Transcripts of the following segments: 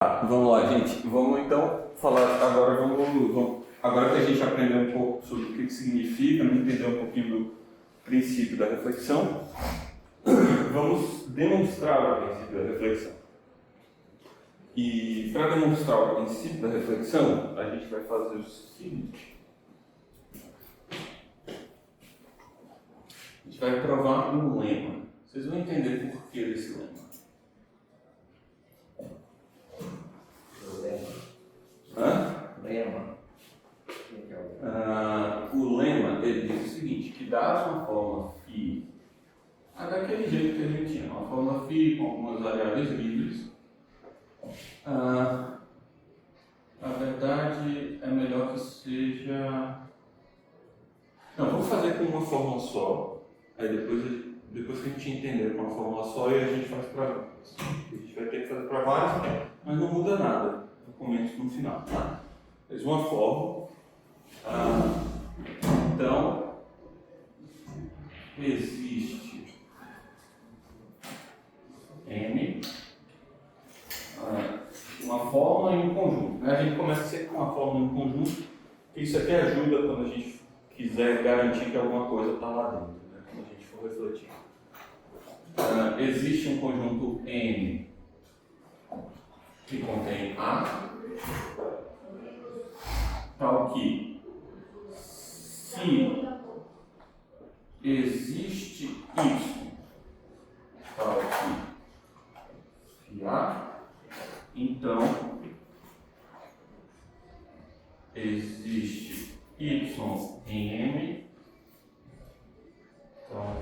Vamos lá, gente. Vamos então falar agora. Agora que a gente aprendeu um pouco sobre o que significa, entender um pouquinho do princípio da reflexão, vamos demonstrar o princípio da reflexão. E para demonstrar o princípio da reflexão, a gente vai fazer o seguinte: a gente vai provar um lema. Vocês vão entender por que desse lema. Lema. O lema, ele diz o seguinte, que dada uma forma φ, daquele jeito que a gente tinha, uma forma φ com algumas variáveis livres, a verdade é melhor que seja... Não, vamos fazer com uma fórmula só, aí depois que a gente entender com uma fórmula só, aí a gente faz para várias. A gente vai ter que fazer para várias, mas não muda nada, eu comento no final, tá? Fez uma fórmula. Então, existe M, uma fórmula e um conjunto. A gente começa sempre com uma fórmula e um conjunto, que isso aqui ajuda quando a gente quiser garantir que alguma coisa está lá dentro, né? Quando a gente for refletir. Existe um conjunto M que contém A, tal que se existe Y, tal que A, então existe Y em M, tal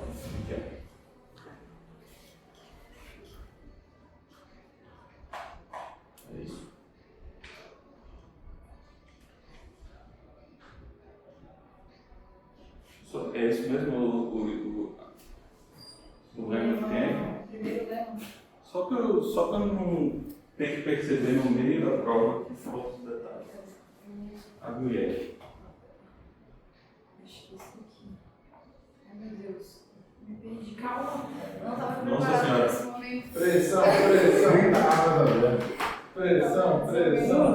que A. É isso. É isso mesmo o lema que tem? Primeiro lema. Só para eu não ter que perceber no meio da prova que faltam os detalhes. A mulher. Acho que isso aqui. Ai meu Deus. Me perdi. Calma. Não estava Nossa preparada Senhora. nesse momento. Pressão.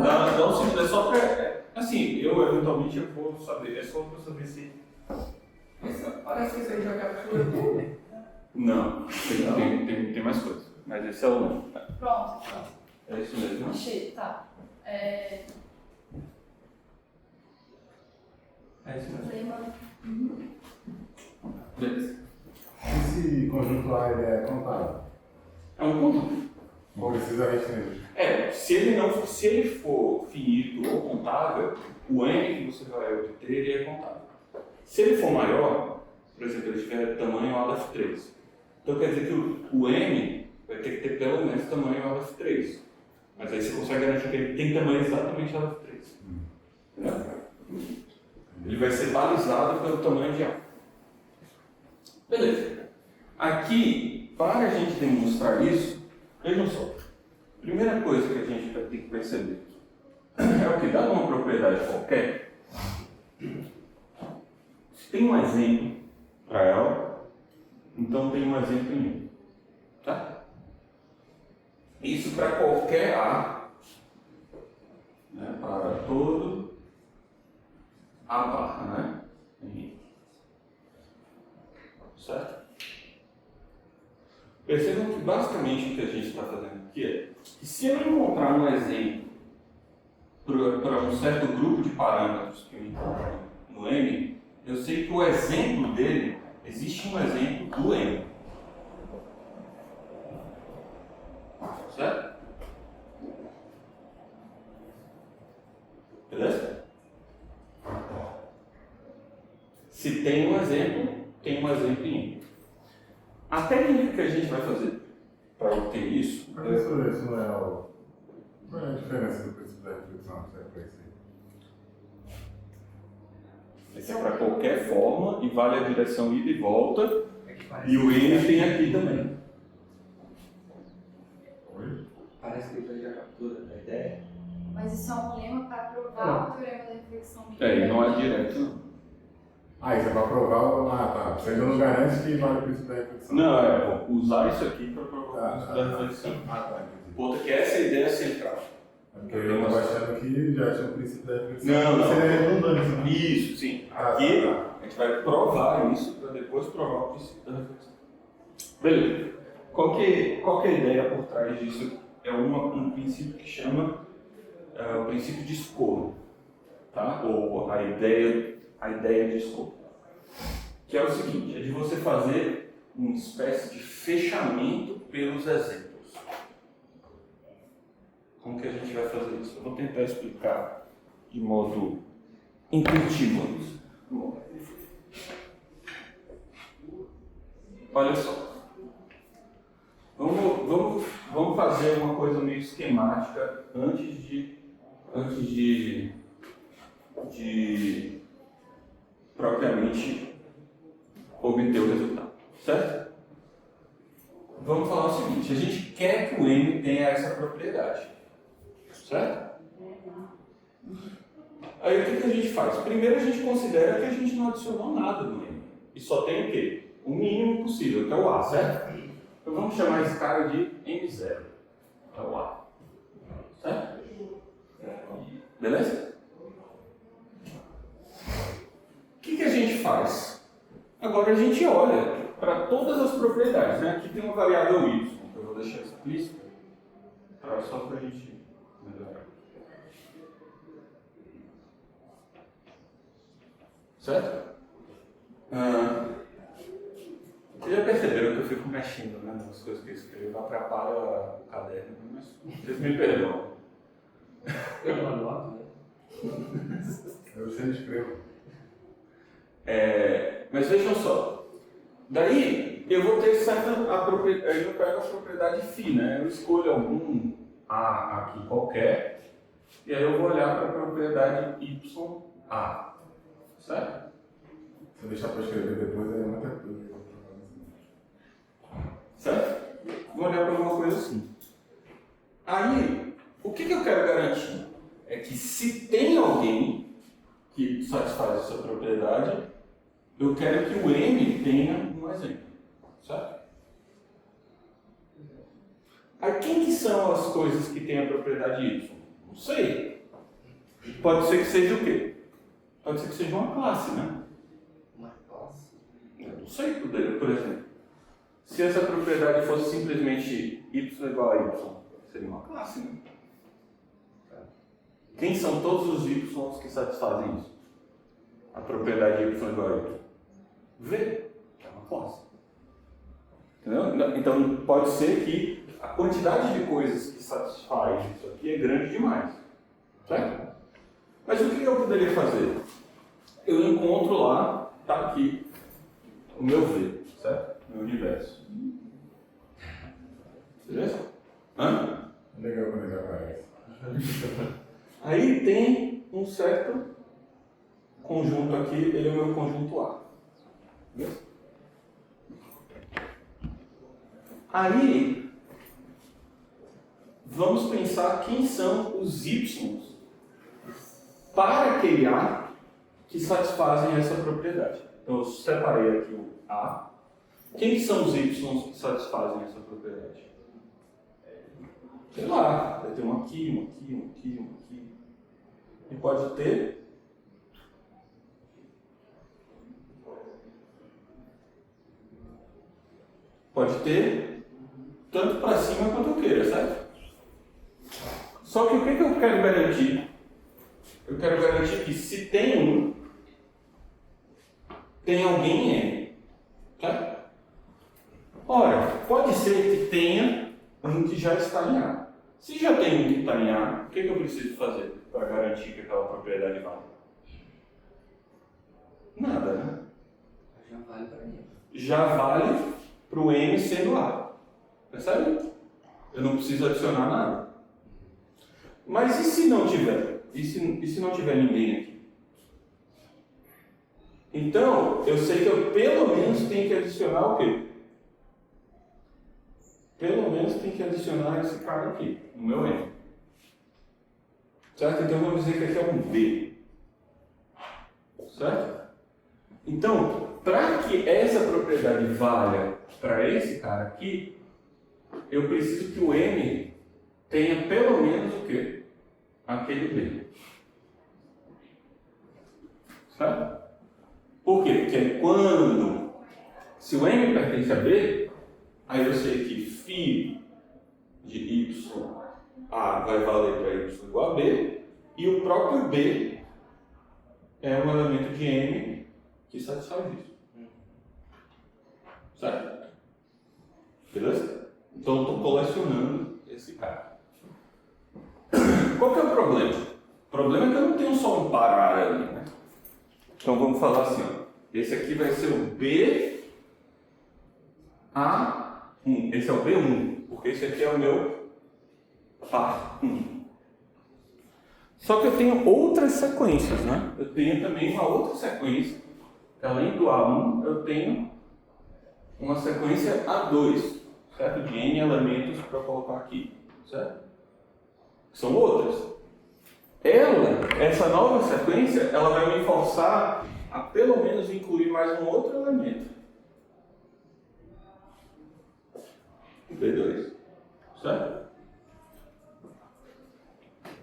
Dá um segundo, é só para. Assim, eu eventualmente eu vou saber, é só para saber se. Parece que você já captura tudo. Não, tem mais coisa. Mas esse é o lema. Pronto. É isso mesmo? Achei, tá. É isso mesmo. Lema. Beleza. Esse conjunto A ele é contável? É um conjunto. Ou precisa restringir? Se ele for finito ou contável, o n que você vai obter ele é contável. Se ele for maior, por exemplo, ele tiver tamanho Aleph3, então quer dizer que o n vai ter que ter pelo menos tamanho Aleph3. Mas aí você consegue garantir que ele tem tamanho exatamente Aleph3. Entendeu? Ele vai ser balizado pelo tamanho de A. Beleza. Aqui, para a gente demonstrar isso, vejam só. Primeira coisa que a gente vai ter que perceber é o que dá uma propriedade qualquer. Se tem um exemplo para ela, então tem um exemplo em U. Tá? Isso para qualquer A, né, para todo A barra, né? Certo? Percebam que basicamente o que a gente está fazendo aqui é que se eu encontrar um exemplo para um certo grupo de parâmetros que eu encontro no M, eu sei que o exemplo dele, existe um exemplo do M. Certo? Beleza? Se tem um exemplo em M. A técnica que a gente vai fazer para obter isso... Professor, isso não é Qual é a diferença do princípio da reflexão que você conhece? Esse é para qualquer forma e vale a direção ida e volta. E o N tem aqui também. Oi? Parece que ele já captura a ideia. Mas isso é um lema para provar o teorema da reflexão mínima. E não é direto, não. Isso é para provar. Tá. Você ainda não garante que vale o princípio da reflexão. Não, vou usar isso aqui para provar o princípio da reflexão. Tá, entendi. O ponto é que essa é a ideia central. Porque eu estava achando que já tinha o princípio da reflexão. Não. Seria redundante, né? Isso, sim. Aqui a gente vai provar isso para depois provar o princípio da reflexão. Beleza. Qual que é a ideia por trás disso? É um princípio que chama o princípio de escopo, tá? Ou a ideia de escopo. Que é o seguinte, é de você fazer uma espécie de fechamento pelos exemplos. Como que a gente vai fazer isso? Eu vou tentar explicar de modo intuitivo isso. Olha só. Vamos fazer uma coisa meio esquemática antes de propriamente obter o resultado, certo? Vamos falar o seguinte, a gente quer que o M tenha essa propriedade, certo? Aí o que a gente faz? Primeiro a gente considera que a gente não adicionou nada no M, e só tem o quê? O mínimo possível, que é o A, certo? Então vamos chamar esse cara de M0, é o A, certo? Beleza? O que a gente faz? Agora a gente olha para todas as propriedades, né? Aqui tem uma variável y, que eu vou deixar explícita, só para a gente melhorar. Certo? Vocês já perceberam que eu fico mexendo, né, nas coisas que eu escrevo, atrapalha o caderno, mas vocês me perdoam. Eu anoto, né? Eu sempre escrevo. Mas vejam só, daí eu vou ter certa propriedade, eu pego a propriedade φ, né? Eu escolho algum A aqui qualquer, e aí eu vou olhar para a propriedade YA, certo? Se eu deixar para escrever depois, é muita coisa. Certo? Vou olhar para alguma coisa assim. Aí, o que eu quero garantir? É que se tem alguém que satisfaz essa propriedade, eu quero que o M tenha um exemplo, certo? Aí quem que são as coisas que têm a propriedade Y? Não sei. Pode ser que seja o quê? Pode ser que seja uma classe, né? Uma classe. Eu não sei, por exemplo. Se essa propriedade fosse simplesmente Y igual a Y, seria uma classe, né? Quem são todos os Y que satisfazem isso? A propriedade Y igual a Y? V, que é uma classe. Entendeu? Então pode ser que a quantidade de coisas que satisfaz isso aqui é grande demais. Certo? Mas o que eu poderia fazer? Eu encontro lá, tá aqui, o meu V, certo? Meu universo. Beleza? Hã? Legal quando ele aparece. Aí tem um certo conjunto aqui, ele é o meu conjunto A. Beleza? Aí, vamos pensar quem são os Y para aquele A que satisfazem essa propriedade. Então eu separei aqui o A. Quem são os Y que satisfazem essa propriedade? Sei lá, vai ter um aqui, um aqui, um aqui, um aqui. E pode ter tanto para cima quanto eu queira, certo? Só que o que eu quero garantir? Eu quero garantir que se tem um, tem alguém em N. Certo? Ora, pode ser que tenha um que já está em A. Se já tem um que está em A, o que eu preciso fazer para garantir que aquela propriedade vale? Nada, né? Já vale para mim. Já vale para o M sendo A. Percebe? Eu não preciso adicionar nada. Mas e se não tiver? E se não tiver ninguém aqui? Então, eu sei que eu pelo menos tenho que adicionar o quê? Pelo menos tem que adicionar esse cara aqui, no meu M. Certo? Então vamos dizer que aqui é um B. Certo? Então, para que essa propriedade valha para esse cara aqui, eu preciso que o M tenha pelo menos o quê? Aquele B. Certo? Por quê? Porque quando, se o M pertence a B, aí eu sei que φ de Y A vai valer para Y igual a B, e o próprio B é um elemento de M que satisfaz isso. Certo? Beleza? Então eu estou colecionando esse cara. Qual que é o problema? O problema é que eu não tenho só um parar ali, né? Então vamos falar assim, ó. Esse aqui vai ser o B A1. Esse é o B1, porque esse aqui é o meu par 1. Só que eu tenho outras sequências, né? Eu tenho também uma outra sequência. Além do A1, eu tenho uma sequência A2, certo? De N elementos para colocar aqui, certo? São outras. Essa nova sequência, ela vai me forçar a pelo menos incluir mais um outro elemento. O B2, certo?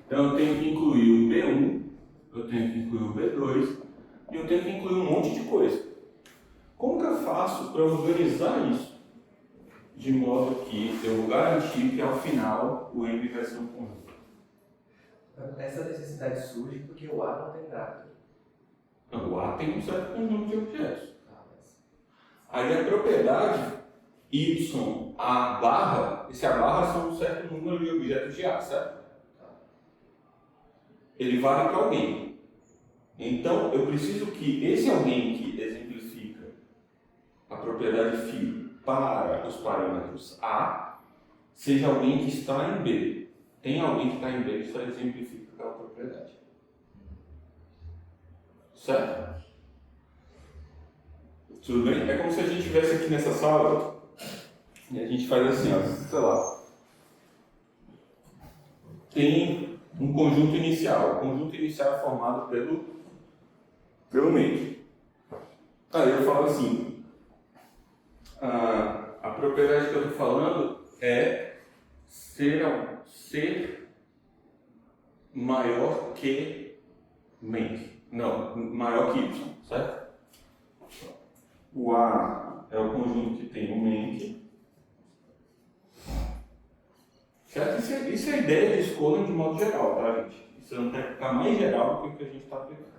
Então eu tenho que incluir o B1, eu tenho que incluir o B2 e eu tenho que incluir um monte de coisa. Como que eu faço para organizar isso? De modo que eu vou garantir que ao final o M vai ser um conjunto. Essa necessidade surge porque o A não tem nada. Então, o A tem um certo conjunto de objetos. Aí a propriedade Y, A barra, esse A barra são um certo número de objetos de A, certo? Ele vale para alguém. Então, eu preciso que esse alguém que exemplifica a propriedade φ para os parâmetros A seja alguém que está em B. Tem alguém que está em B que só exemplifica aquela propriedade. Certo? Tudo bem? É como se a gente estivesse aqui nessa sala e a gente faz assim, ó, sei lá. Tem um conjunto inicial. O conjunto inicial é formado pelo meio. Aí eu falo assim, a propriedade que eu estou falando é ser maior que Menk. Não, maior que Y, certo? O A é o conjunto que tem o Menk. Certo? Isso é a ideia de escolha de modo geral, tá, gente? Isso é um técnica mais geral do que o que a gente está aplicando.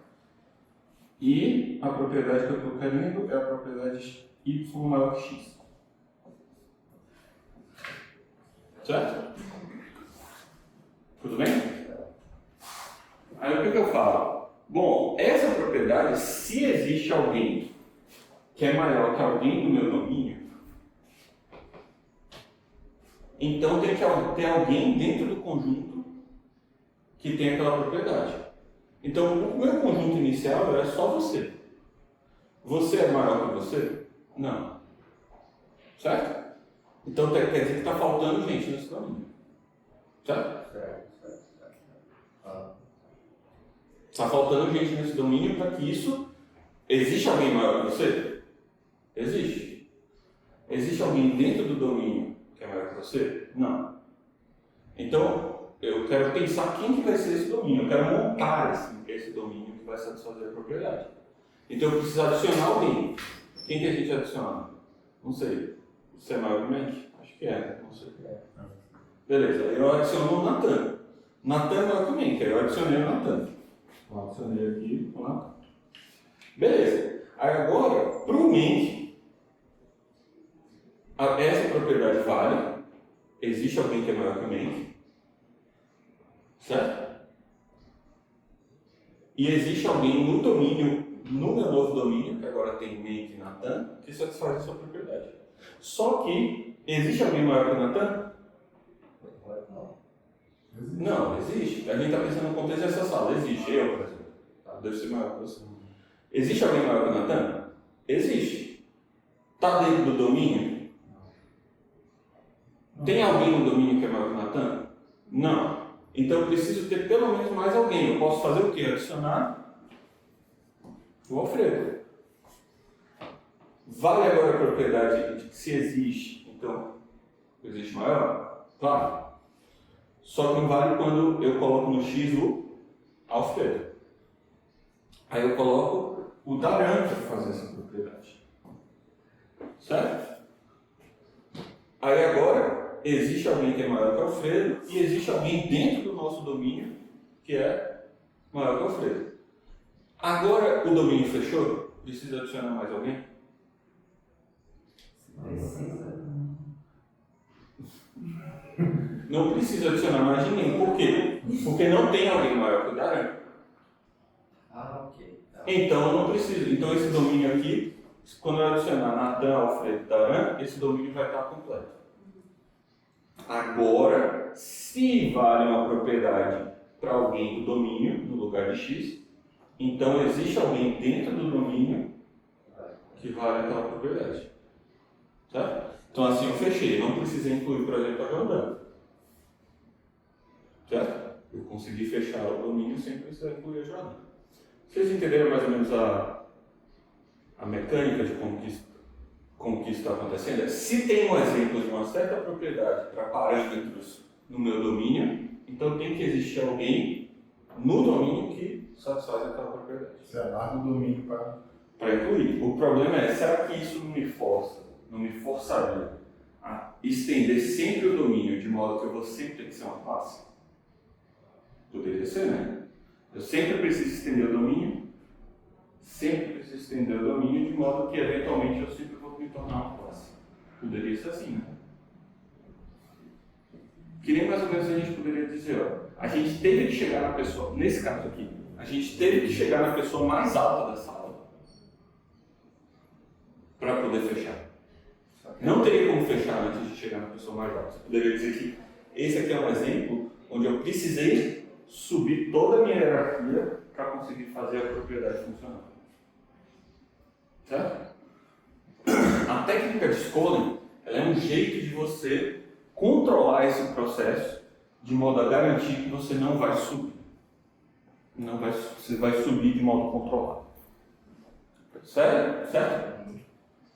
E a propriedade que eu estou querendo é a propriedade Y maior que X. Certo? Tudo bem? Aí o que eu falo? Bom, essa propriedade, se existe alguém que é maior que alguém do meu domínio, então tem que ter alguém dentro do conjunto que tem aquela propriedade. Então, o meu conjunto inicial é só você. Você é maior que você? Não. Certo? Então quer dizer que está faltando gente nesse domínio. Certo? Está faltando gente nesse domínio para que isso... Existe alguém maior que você? Existe. Existe alguém dentro do domínio que é maior que você? Não. Então, eu quero pensar quem que vai ser esse domínio. Eu quero montar esse domínio que vai satisfazer a propriedade. Então, eu preciso adicionar alguém. Quem que a gente adiciona? Não sei. Você é maior que Menk? Acho que é. Não sei. Beleza. Aí eu adiciono o Natan. Natan é maior que Menk. Aí eu adicionei o Natan. Eu adicionei aqui o Natan. Beleza. Aí agora, para o Menk, essa propriedade vale. Existe alguém que é maior que o Menk. Certo? E existe alguém no domínio, no meu novo domínio, que agora tem Menk e Natan, que satisfaz essa propriedade. Só que, existe alguém maior que o Natan? Não, existe. A gente está pensando no contexto dessa sala. Existe. Eu, por exemplo. Deve ser maior que você. Existe alguém maior que o Natan? Existe. Está dentro do domínio? Tem alguém no domínio que é maior que o Natan? Não. Então eu preciso ter pelo menos mais alguém. Eu posso fazer o quê? Adicionar o Alfredo. Vale agora a propriedade de que se existe, então existe maior? Claro. Só que não vale quando eu coloco no X o Alfredo. Aí eu coloco o Daran para fazer essa propriedade. Certo? Aí agora, existe alguém que é maior que Alfredo e existe alguém dentro do nosso domínio que é maior que Alfredo. Agora o domínio fechou? Precisa adicionar mais alguém? Precisa. Não precisa adicionar mais ninguém. Por quê? Porque não tem alguém maior que o Daran. Ah, ok. Tá. Então não precisa. Então esse domínio aqui, quando eu adicionar Natan, Alfredo e Daran, esse domínio vai estar completo. Agora, se vale uma propriedade para alguém do domínio, no lugar de X, então existe alguém dentro do domínio que vale aquela propriedade. Certo? Então assim eu fechei. Não precisei incluir, por exemplo, a Jordana. Certo? Eu consegui fechar o domínio sem precisar incluir a Jordana. Vocês entenderam mais ou menos a mecânica de como que isso está acontecendo? Se tem um exemplo de uma certa propriedade para parâmetros no meu domínio, então tem que existir alguém no domínio que satisfaz aquela propriedade. Você amarra o domínio para incluir. O problema é, será que isso não me forçaria a estender sempre o domínio de modo que eu vou sempre ter que ser uma classe? Poderia ser, né? Eu sempre preciso estender o domínio, de modo que eventualmente eu sempre vou me tornar uma classe. Poderia ser assim, né? Que nem mais ou menos a gente poderia dizer, ó, a gente teve que chegar na pessoa, nesse caso aqui, a gente teve que chegar na pessoa mais alta da sala para poder fechar. Não teria como fechar antes de chegar na pessoa mais alta. Você poderia dizer que esse aqui é um exemplo onde eu precisei subir toda a minha hierarquia para conseguir fazer a propriedade funcionar. Certo? A técnica de Skolem, ela é um jeito de você controlar esse processo de modo a garantir que você não vai subir. Você vai subir de modo controlado. Certo?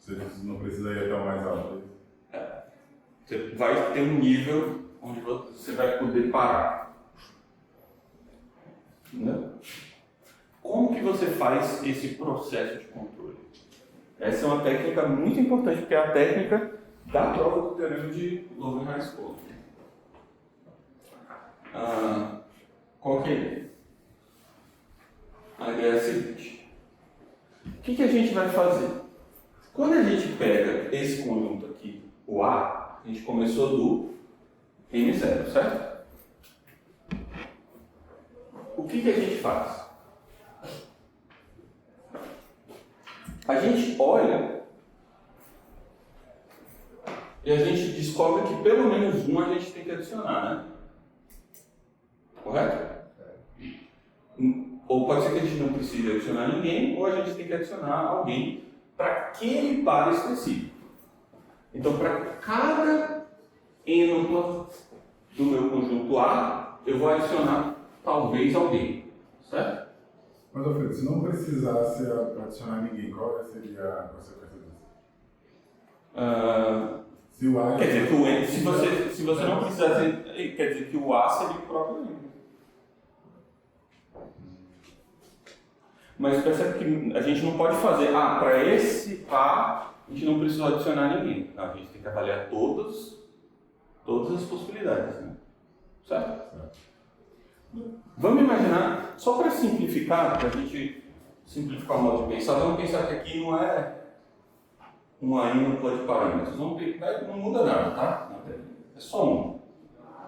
você não precisa ir até o mais alto. Você vai ter um nível onde você vai poder parar. Entendeu? Como que você faz esse processo de controle? Essa é uma técnica muito importante, porque é a técnica da prova do teorema de Loewen-High-Skolem. Qual que é a ideia? A ideia é a seguinte. O que a gente vai fazer? Quando a gente pega esse conjunto aqui, o A, a gente começou do M0, certo? O que a gente faz? A gente olha e a gente descobre que pelo menos um a gente tem que adicionar, né? Correto? Ou pode ser que a gente não precise adicionar ninguém, ou a gente tem que adicionar alguém para aquele par específico. Então, para cada ênupla do meu conjunto A, eu vou adicionar talvez alguém, certo? Mas, Alfredo, se não precisasse adicionar ninguém, qual seria a consequência disso? Se o A Quer dizer, que o N, se você não precisasse, quer dizer que o A seria o próprio N. Mas percebe que a gente não pode fazer, para esse par, a gente não precisa adicionar ninguém. Não, a gente tem que avaliar todas as possibilidades, né? Certo? Vamos imaginar, só para simplificar, para a gente simplificar o modo de pensar, vamos pensar que aqui não é uma ínupla de parâmetros. Não muda nada, tá? É só um.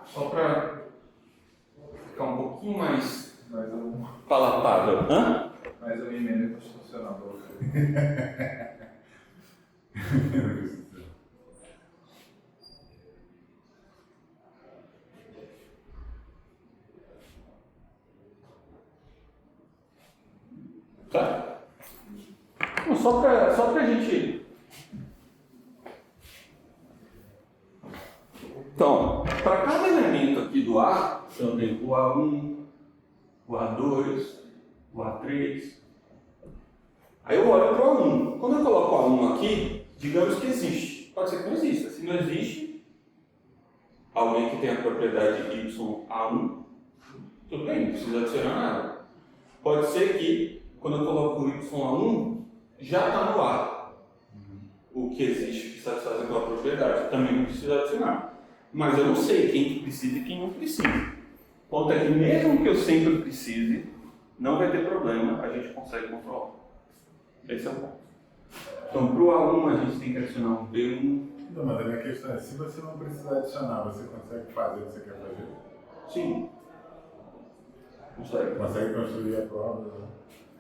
Só para ficar um pouquinho mais palatável. Mais uma emenda constitucional para você. Tá? Então, só pra gente. Então, para cada elemento aqui do A, eu tenho o A1, o A2, o A3. Aí eu olho para o A1. Quando eu coloco o A1 aqui, digamos que existe. Pode ser que não exista. Se não existe, alguém que tem a propriedade YA1, tudo bem, não precisa adicionar nada. Pode ser que, quando eu coloco o YA1, já está no ar o que existe que satisfaz aquela propriedade. Também não precisa adicionar. Mas eu não sei quem que precisa e quem não precisa. O ponto é que mesmo que eu sempre precise, não vai ter problema, a gente consegue controlar. Esse é o ponto. Então, para o A1 a gente tem que adicionar um B1. Não, mas a minha questão é, se você não precisar adicionar, você consegue fazer o que você quer fazer? Sim. Consegue. Consegue construir a prova? Né?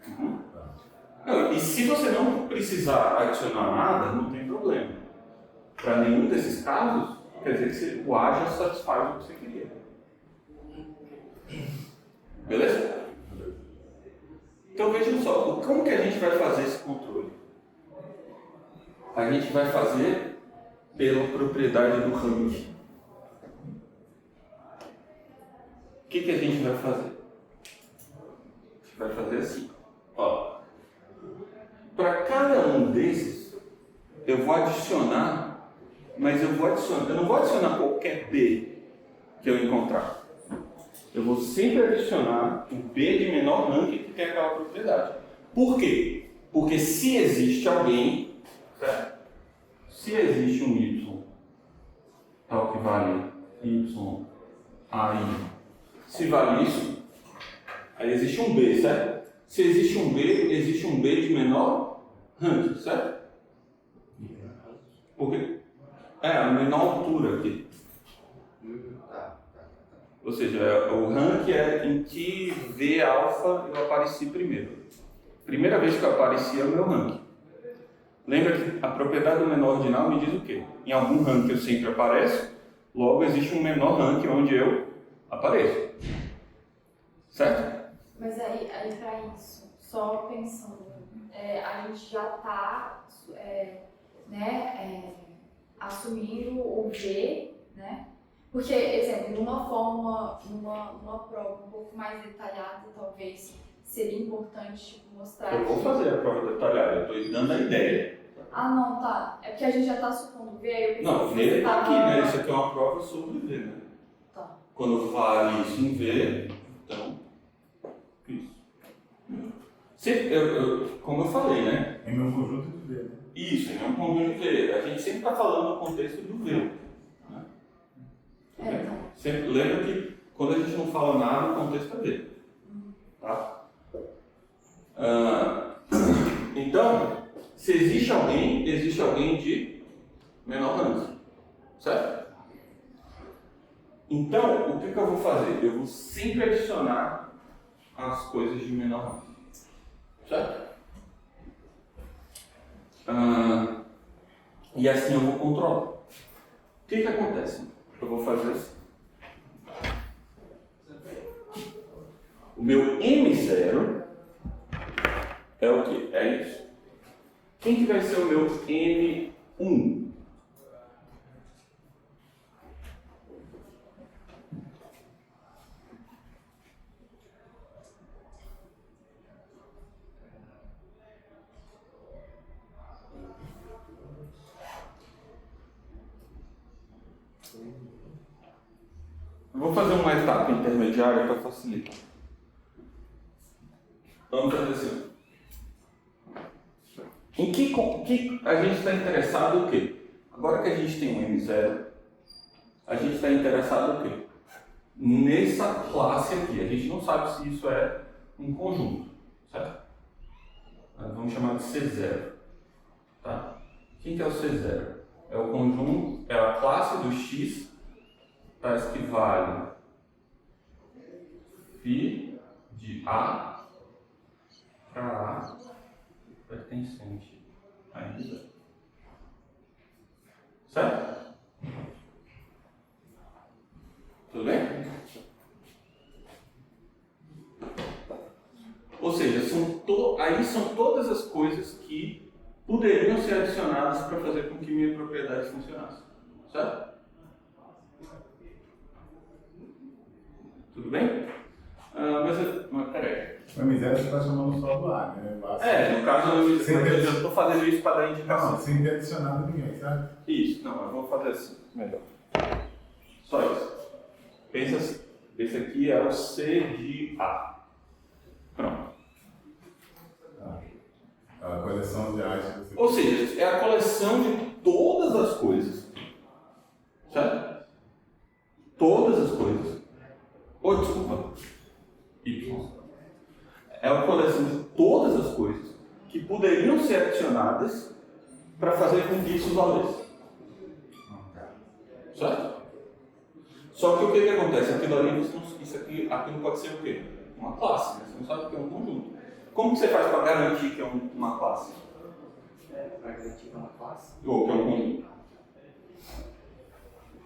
Uhum. Tá. Não, e se você não precisar adicionar nada, não tem problema. Para nenhum desses casos, quer dizer que o A já satisfaz o que você queria. Beleza? Então vejam só, como que a gente vai fazer esse controle? A gente vai fazer pela propriedade do rank. O que a gente vai fazer? A gente vai fazer assim. Ó. Para cada um desses, eu vou adicionar, mas eu não vou adicionar qualquer B que eu encontrar. Eu vou sempre adicionar o B de menor rank que tem aquela propriedade. Por quê? Porque se existe alguém, certo? Se existe um Y, tal que vale Y, aí, se vale isso, aí existe um B, certo? Se existe um B de menor rank, certo? Porque a menor altura aqui. Ou seja, o rank é em que V alfa eu apareci primeiro. Primeira vez que eu apareci é o meu rank. Lembra que a propriedade do menor ordinal me diz o quê? Em algum rank eu sempre apareço, logo existe um menor rank onde eu apareço. Certo? Mas aí para isso, só pensando, a gente já está assumindo o V, né? Porque, exemplo, numa prova um pouco mais detalhada, talvez seria importante mostrar. Eu vou fazer a prova detalhada, eu estou dando a ideia. Ah, não, tá. É porque a gente já está supondo V, aí eu pensei Não, que V você está tava... aqui, né? Isso aqui é uma prova sobre V, né? Tá. Quando vale isso em V, então, isso. Como eu falei, né? Em um conjunto de V, né? Isso, é um conjunto de V. A gente sempre está falando no contexto do V. Né? Então. Sempre, lembra que quando a gente não fala nada, o contexto é V. Tá? Então, se existe alguém de menor rank. Certo? Então, o que eu vou fazer? Eu vou sempre adicionar as coisas de menor rank. Certo? E assim eu vou controlar. O que acontece? Eu vou fazer assim. O meu M0 é o quê? É isso. Quem que vai ser o meu M1? Eu vou fazer uma etapa intermediária para facilitar. Vamos fazer assim. Em que a gente está interessado o quê? Agora que a gente tem um M0, a gente está interessado o quê? Nessa classe aqui. A gente não sabe se isso é um conjunto, certo? Vamos chamar de C0. Tá? Quem que é o C0? É o conjunto, é a classe do X, tais que vale φ de A para A pertencente a M0. Certo? Tudo bem? Ou seja, aí são todas as coisas que poderiam ser adicionadas para fazer com que minha propriedade funcionasse. Certo? Tudo bem? Mas peraí. O M0 você está chamando só do A, né? No caso eu estou fazendo isso para dar indicação. Não, sem ter adicionado ninguém, sabe? Isso, não, eu vou fazer assim, melhor. Só isso. Pensa, esse aqui é o C de A. Pronto. A coleção de A's que você... Ou seja, é a coleção de todas as coisas. Certo? Todas as coisas. Ou desculpa. Y. É a coleção de todas as coisas que poderiam ser adicionadas para fazer com que isso valesse. Certo? Só que o que acontece? Aquilo ali, aquilo pode ser o quê? Uma classe, né? Você não sabe o que é um conjunto. Como que você faz para garantir que é uma classe? Para garantir que é uma classe? Ou que é um conjunto?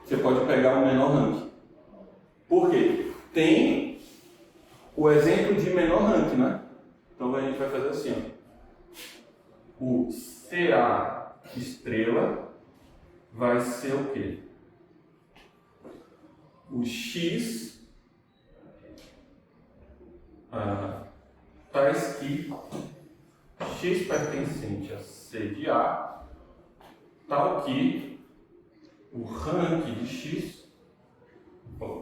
Você pode pegar o menor ranking. Por quê? Tem o exemplo de menor ranking, né? Então a gente vai fazer assim, ó. O CA estrela vai ser o quê? O X tais que X pertencente a C de A, tal que o ranking de X,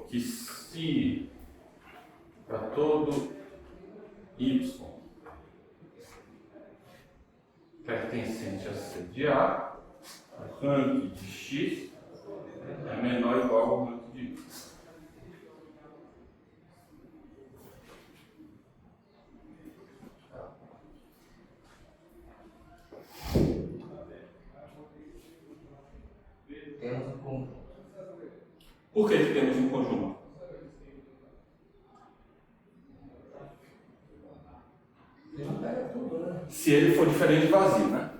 que se para todo Y pertencente a C de A, o ranking de X é menor ou igual ao ranking de Y. Temos um conjunto. Por que temos um conjunto? Ele não pega tudo, né? Se ele for diferente vazio, né?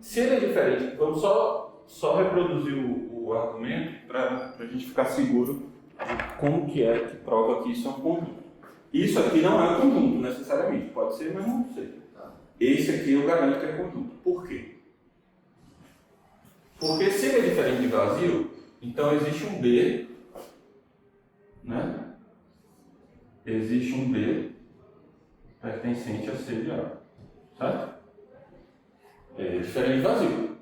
Se ele é diferente, vamos só reproduzir o argumento para a gente ficar seguro de como que é que prova que isso é um conjunto. Isso aqui não é um conjunto necessariamente, pode ser, mas não sei. Esse aqui eu garanto que é conjunto. Por quê? Porque se ele é diferente de vazio, então existe um B, né? Existe um B pertencente a C de A, certo? É diferente de vazio.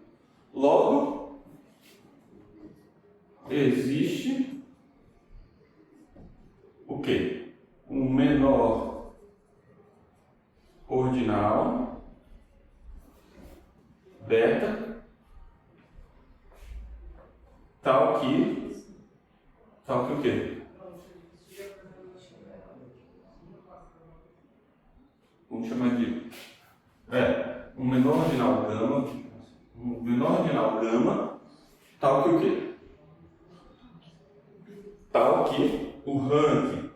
Logo, existe o quê? Um menor ordinal beta tal que o quê? Vamos chamar de um menor ordinal gama tal que o quê? Tal que o ranking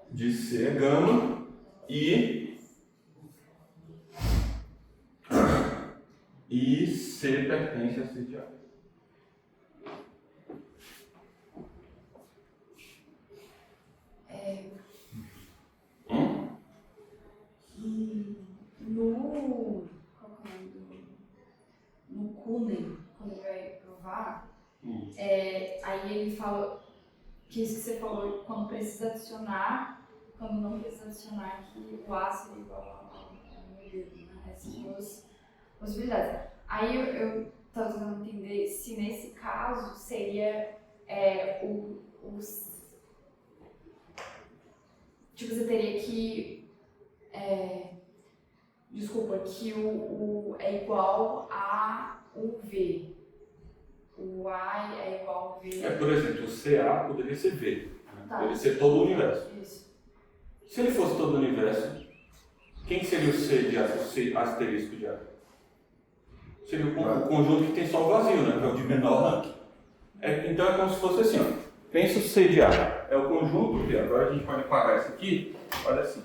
de C é gama e C pertence a C de A. No Kuhn, quando ele vai provar, aí ele fala que isso que você falou, quando precisa adicionar, quando não precisa adicionar, que o A seria igual ao modelo, né? Essas duas possibilidades. Aí eu estava tentando entender se nesse caso seria tipo, você teria que que o é igual a o V. O A é igual ao V. Por exemplo, o CA poderia ser V. Né? Tá. Poderia ser todo o universo. Isso. Se ele fosse todo o universo, quem seria o C de A, o C asterisco de A? Seria o conjunto que tem só o vazio, né? Que é o de menor ranking. Então é como se fosse assim, ó. Pensa o C de A. É o conjunto de A. Agora a gente pode apagar isso aqui. Olha assim.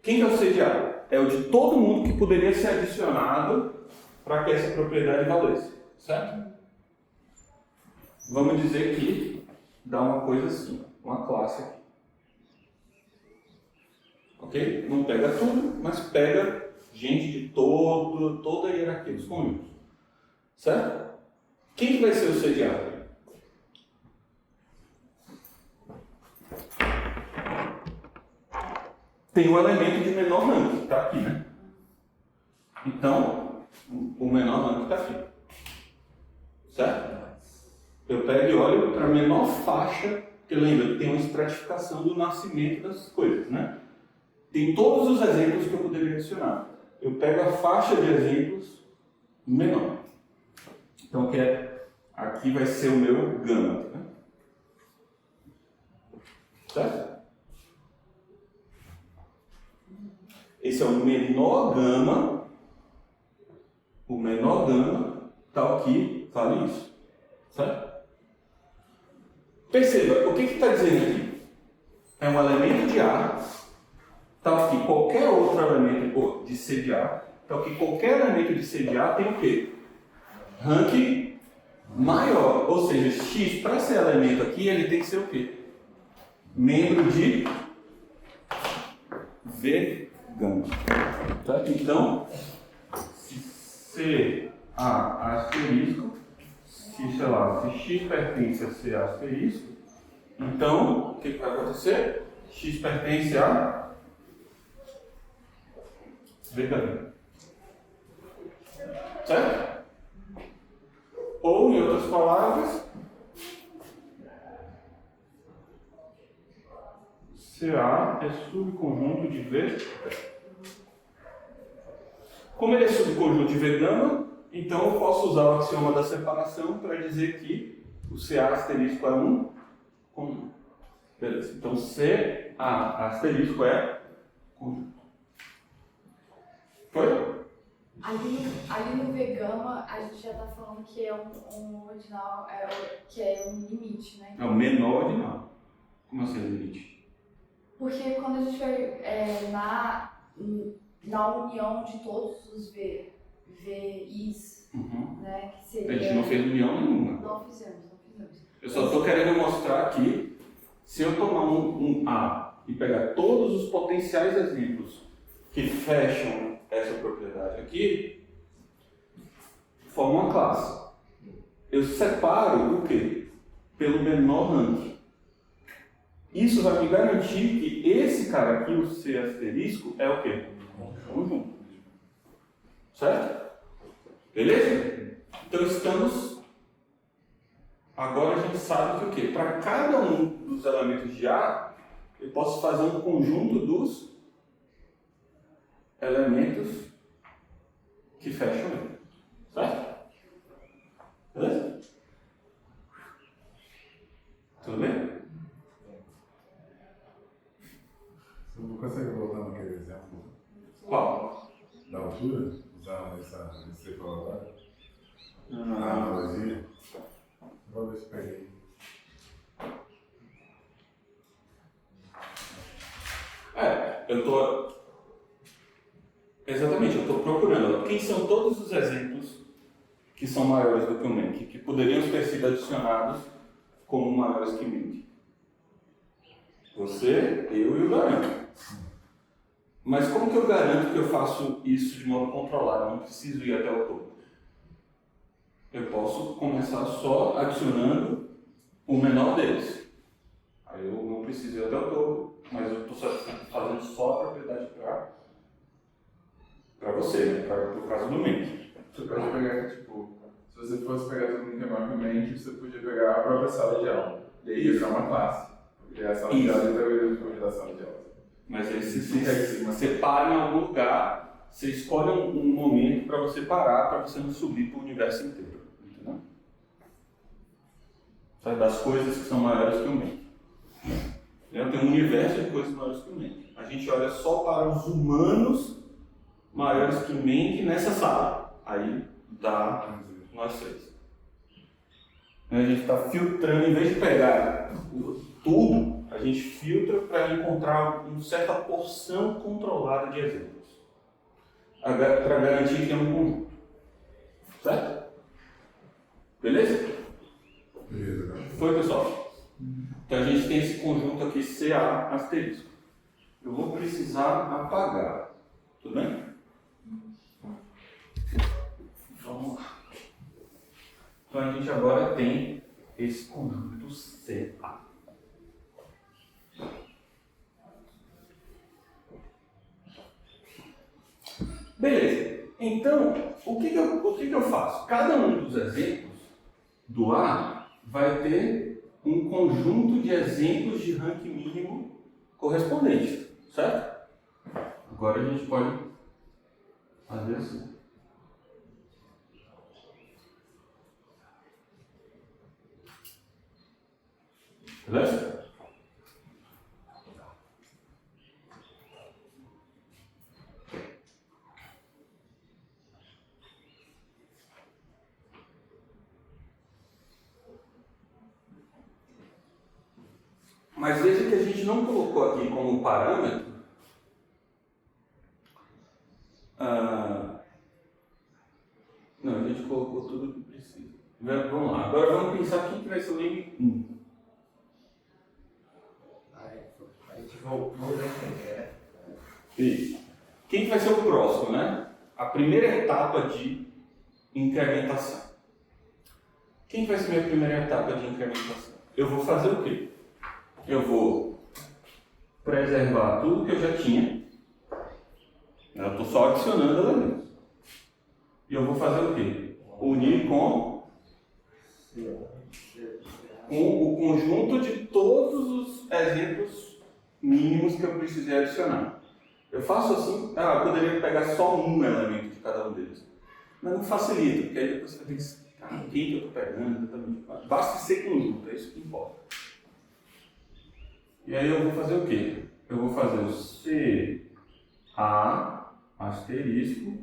Quem é o C de A? É o de todo mundo que poderia ser adicionado para que essa propriedade valesse. Certo? Vamos dizer que dá uma coisa assim, uma classe aqui. Ok? Não pega tudo, mas pega gente de toda a hierarquia dos conjuntos. Certo? Quem que vai ser o C de A? Tem um elemento de menor ranking, que está aqui, né? Então, o menor ranking está aqui. Certo? Eu pego e olho para a menor faixa, porque lembra que tem uma estratificação do nascimento das coisas, né? Tem todos os exemplos que eu poderia adicionar. Eu pego a faixa de exemplos menor. Então, aqui vai ser o meu gama, né? Certo? Esse é o menor gama. O menor gama, tal aqui, vale isso. Certo? Perceba, o que está dizendo aqui? É um elemento de A, tal que qualquer outro elemento de C de A, tal que qualquer elemento de C de A tem o quê? Rank maior, ou seja, X para ser elemento aqui, ele tem que ser o quê? Membro de V gama. Certo? Então, se C A asterisco, se, sei lá, se X pertence a C asterisco, então, o que vai acontecer? X pertence a V gama. Certo? Ou, em outras palavras, CA é subconjunto de V. Como ele é subconjunto de V gama, então eu posso usar o axioma da separação para dizer que o CA asterisco é um conjunto. Beleza, então CA asterisco é conjunto. Foi? Ali no V-gama, a gente já está falando que é um ordinal, que é um limite, né? É o menor ordinal. Como assim limite? Porque quando a gente vai na união de todos os VIs, né, que seria... A gente não fez união nenhuma. Não fizemos. Eu só estou querendo mostrar aqui, se eu tomar um A e pegar todos os potenciais exemplos que fecham essa propriedade aqui, forma uma classe. Eu separo o quê? Pelo menor rank. Isso vai me garantir que esse cara aqui, o C asterisco, é o quê? Conjunto. Certo? Beleza? Então estamos... Agora a gente sabe que o quê? Para cada um dos elementos de A, eu posso fazer um conjunto dos elementos que fecham ele. Certo? Beleza? Tudo bem? Você não consegue voltar naquele exemplo Qual? da altura? Usando esse que você falou agora? A Ah, analogia? Vou ver se peguei. eu estou... Exatamente, eu estou procurando. Quem são todos os exemplos que são maiores do que o Menck, que poderiam ter sido adicionados como maiores que Menck? Você, eu e o Garanto. Mas como que eu garanto que eu faço isso de modo controlado? Eu não preciso ir até o topo. Eu posso começar só adicionando o menor deles. Aí eu não preciso ir até o topo, mas eu estou fazendo só a propriedade para você, né? Para o caso do Menck. Você pode pegar, tipo, se você fosse pegar todo mundo que é maior que o Menck, você podia pegar a própria sala de aula. E aí ia virar uma classe. Porque a sala de aula é o depois da sala de aula. Mas aí você para em algum lugar, você escolhe um momento para você parar, para você não subir para o universo inteiro. Entendeu? Sabe, das coisas que são maiores que o Menck. Tem um universo de coisas maiores que o Menck. A gente olha só para os humanos maiores que o Menck nessa sala. Aí dá nós três. A gente está filtrando, em vez de pegar tudo, a gente filtra para encontrar uma certa porção controlada de exemplos. Para garantir que é um conjunto. Certo? Beleza? Beleza, cara. Foi, pessoal? Então a gente tem esse conjunto aqui CA asterisco. Eu vou precisar apagar. Tudo bem? Vamos lá. Então a gente agora tem esse conjunto CA. Beleza. Então, o que eu faço? Cada um dos exemplos do A vai ter um conjunto de exemplos de rank mínimo correspondente, certo? Agora a gente pode fazer assim. Beleza? Mas veja que a gente não colocou aqui como parâmetro não, a gente colocou tudo que precisa. Vamos lá, agora vamos pensar quem que vai ser o M1. A gente voltou a entender, né? Isso. Quem que vai ser o próximo, né? A primeira etapa de incrementação. Quem que vai ser a minha primeira etapa de incrementação? Eu vou fazer o quê? Eu vou preservar tudo que eu já tinha. Eu estou só adicionando elementos. E eu vou fazer o quê? Unir com o conjunto de todos os exemplos mínimos que eu precisei adicionar. Eu faço assim, eu poderia pegar só um elemento de cada um deles. Mas não facilita, porque aí depois você vai ter que quem que eu estou pegando exatamente. Basta ser conjunto, é isso que importa. E aí eu vou fazer o quê? Eu vou fazer o CA asterisco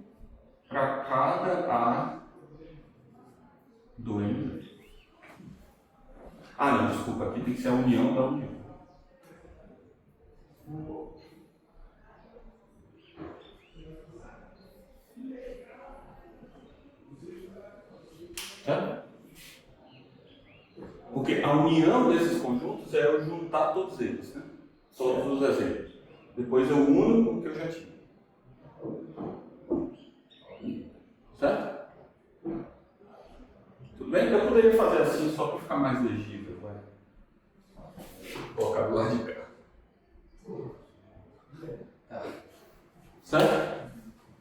para cada A do M. Ah não, desculpa, aqui tem que ser a união da união. Tá? Porque a união desses conjuntos é eu juntar todos eles, né? Todos os exemplos. Depois eu uno com o que eu já tinha. Certo? Tudo bem? Eu poderia fazer assim só para ficar mais legível. Vai. Vou colocar do lado de cá. Certo?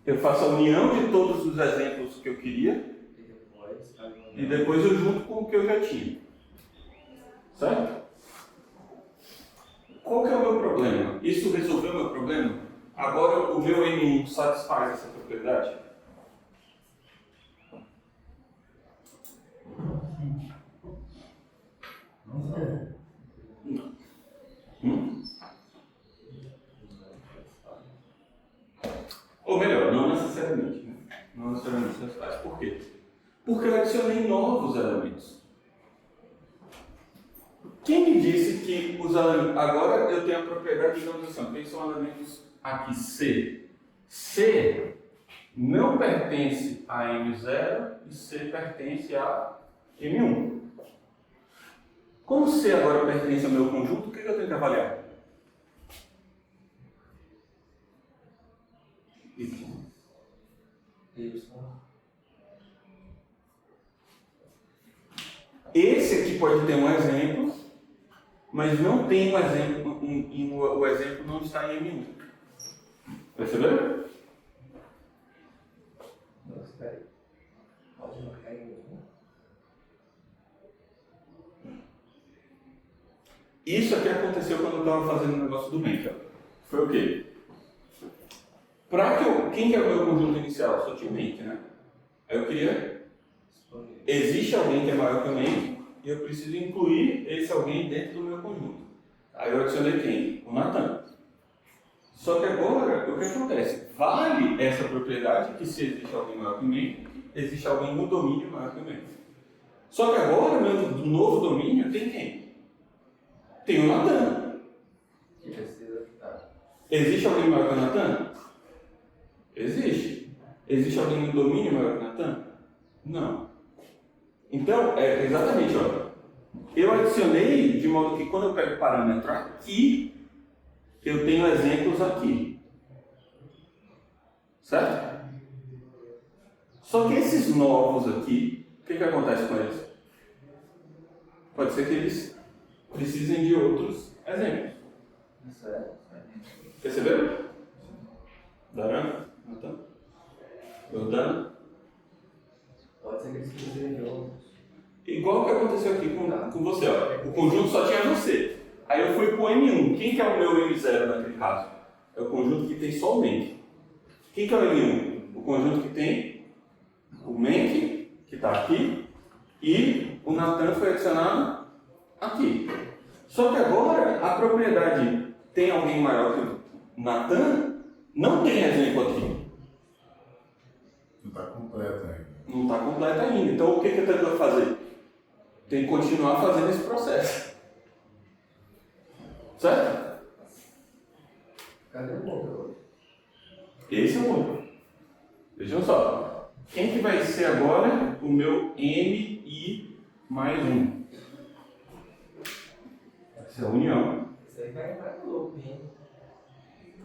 Eu faço a união de todos os exemplos que eu queria e depois eu junto com o que eu já tinha. Certo? Qual que é o meu problema? Isso resolveu o meu problema? Agora o meu M1 satisfaz essa propriedade? Não. Ou melhor, não necessariamente. Né? Não necessariamente satisfaz. Por quê? Porque eu adicionei novos elementos. Quem me disse que os elementos... Agora eu tenho a propriedade, digamos assim, quem são elementos aqui? C. C não pertence a M0 e C pertence a M1. Como C agora pertence ao meu conjunto, o que eu tenho que avaliar? Y. Esse aqui pode ter um exemplo, mas não tem um exemplo, o exemplo não está em M1. Perceberam? Não, espera aí. Pode marcar em M1. Isso aqui aconteceu quando eu estava fazendo o negócio do Maker. Foi o quê? Quem que é o meu conjunto inicial? Só tinha o Make, né? Aí eu queria... Existe alguém que é maior que o Make e eu preciso incluir esse alguém dentro do meu conjunto. Aí eu adicionei quem? O Nathan. Só que agora, o que acontece? Vale essa propriedade que se existe alguém maior que o Make, existe alguém no domínio maior que o Make. Só que agora, no novo domínio, tem quem? Tem o Nathan. Que precisa estar. Existe alguém maior que o Nathan? Existe. Existe alguém no domínio maior que o Nathan? Não. Então, é exatamente, ó. Eu adicionei de modo que quando eu pego o parâmetro aqui, eu tenho exemplos aqui. Certo? Só que esses novos aqui, o que acontece com eles? Pode ser que eles precisem de outros exemplos. Isso é. Perceberam? Darana? Natan? Jordana? Pode ser que eles precisem de outros. Igual que aconteceu aqui com você, ó. O conjunto só tinha você. Aí eu fui pro M1. Quem que é o meu M0 naquele caso? É o conjunto que tem só o Menk. Quem que é o M1? O conjunto que tem o Menk, que está aqui, e o Natan foi adicionado aqui. Só que agora a propriedade tem alguém maior que o Natan, não tem exemplo aqui. Não está completo ainda. Não está completo ainda. Então o que eu tenho que fazer? Tem que continuar fazendo esse processo. Certo? Cadê o outro? Esse é o outro. Vejam só. Quem que vai ser agora o meu MI mais 1? Essa é a união. Isso aí vai entrar no louco, hein?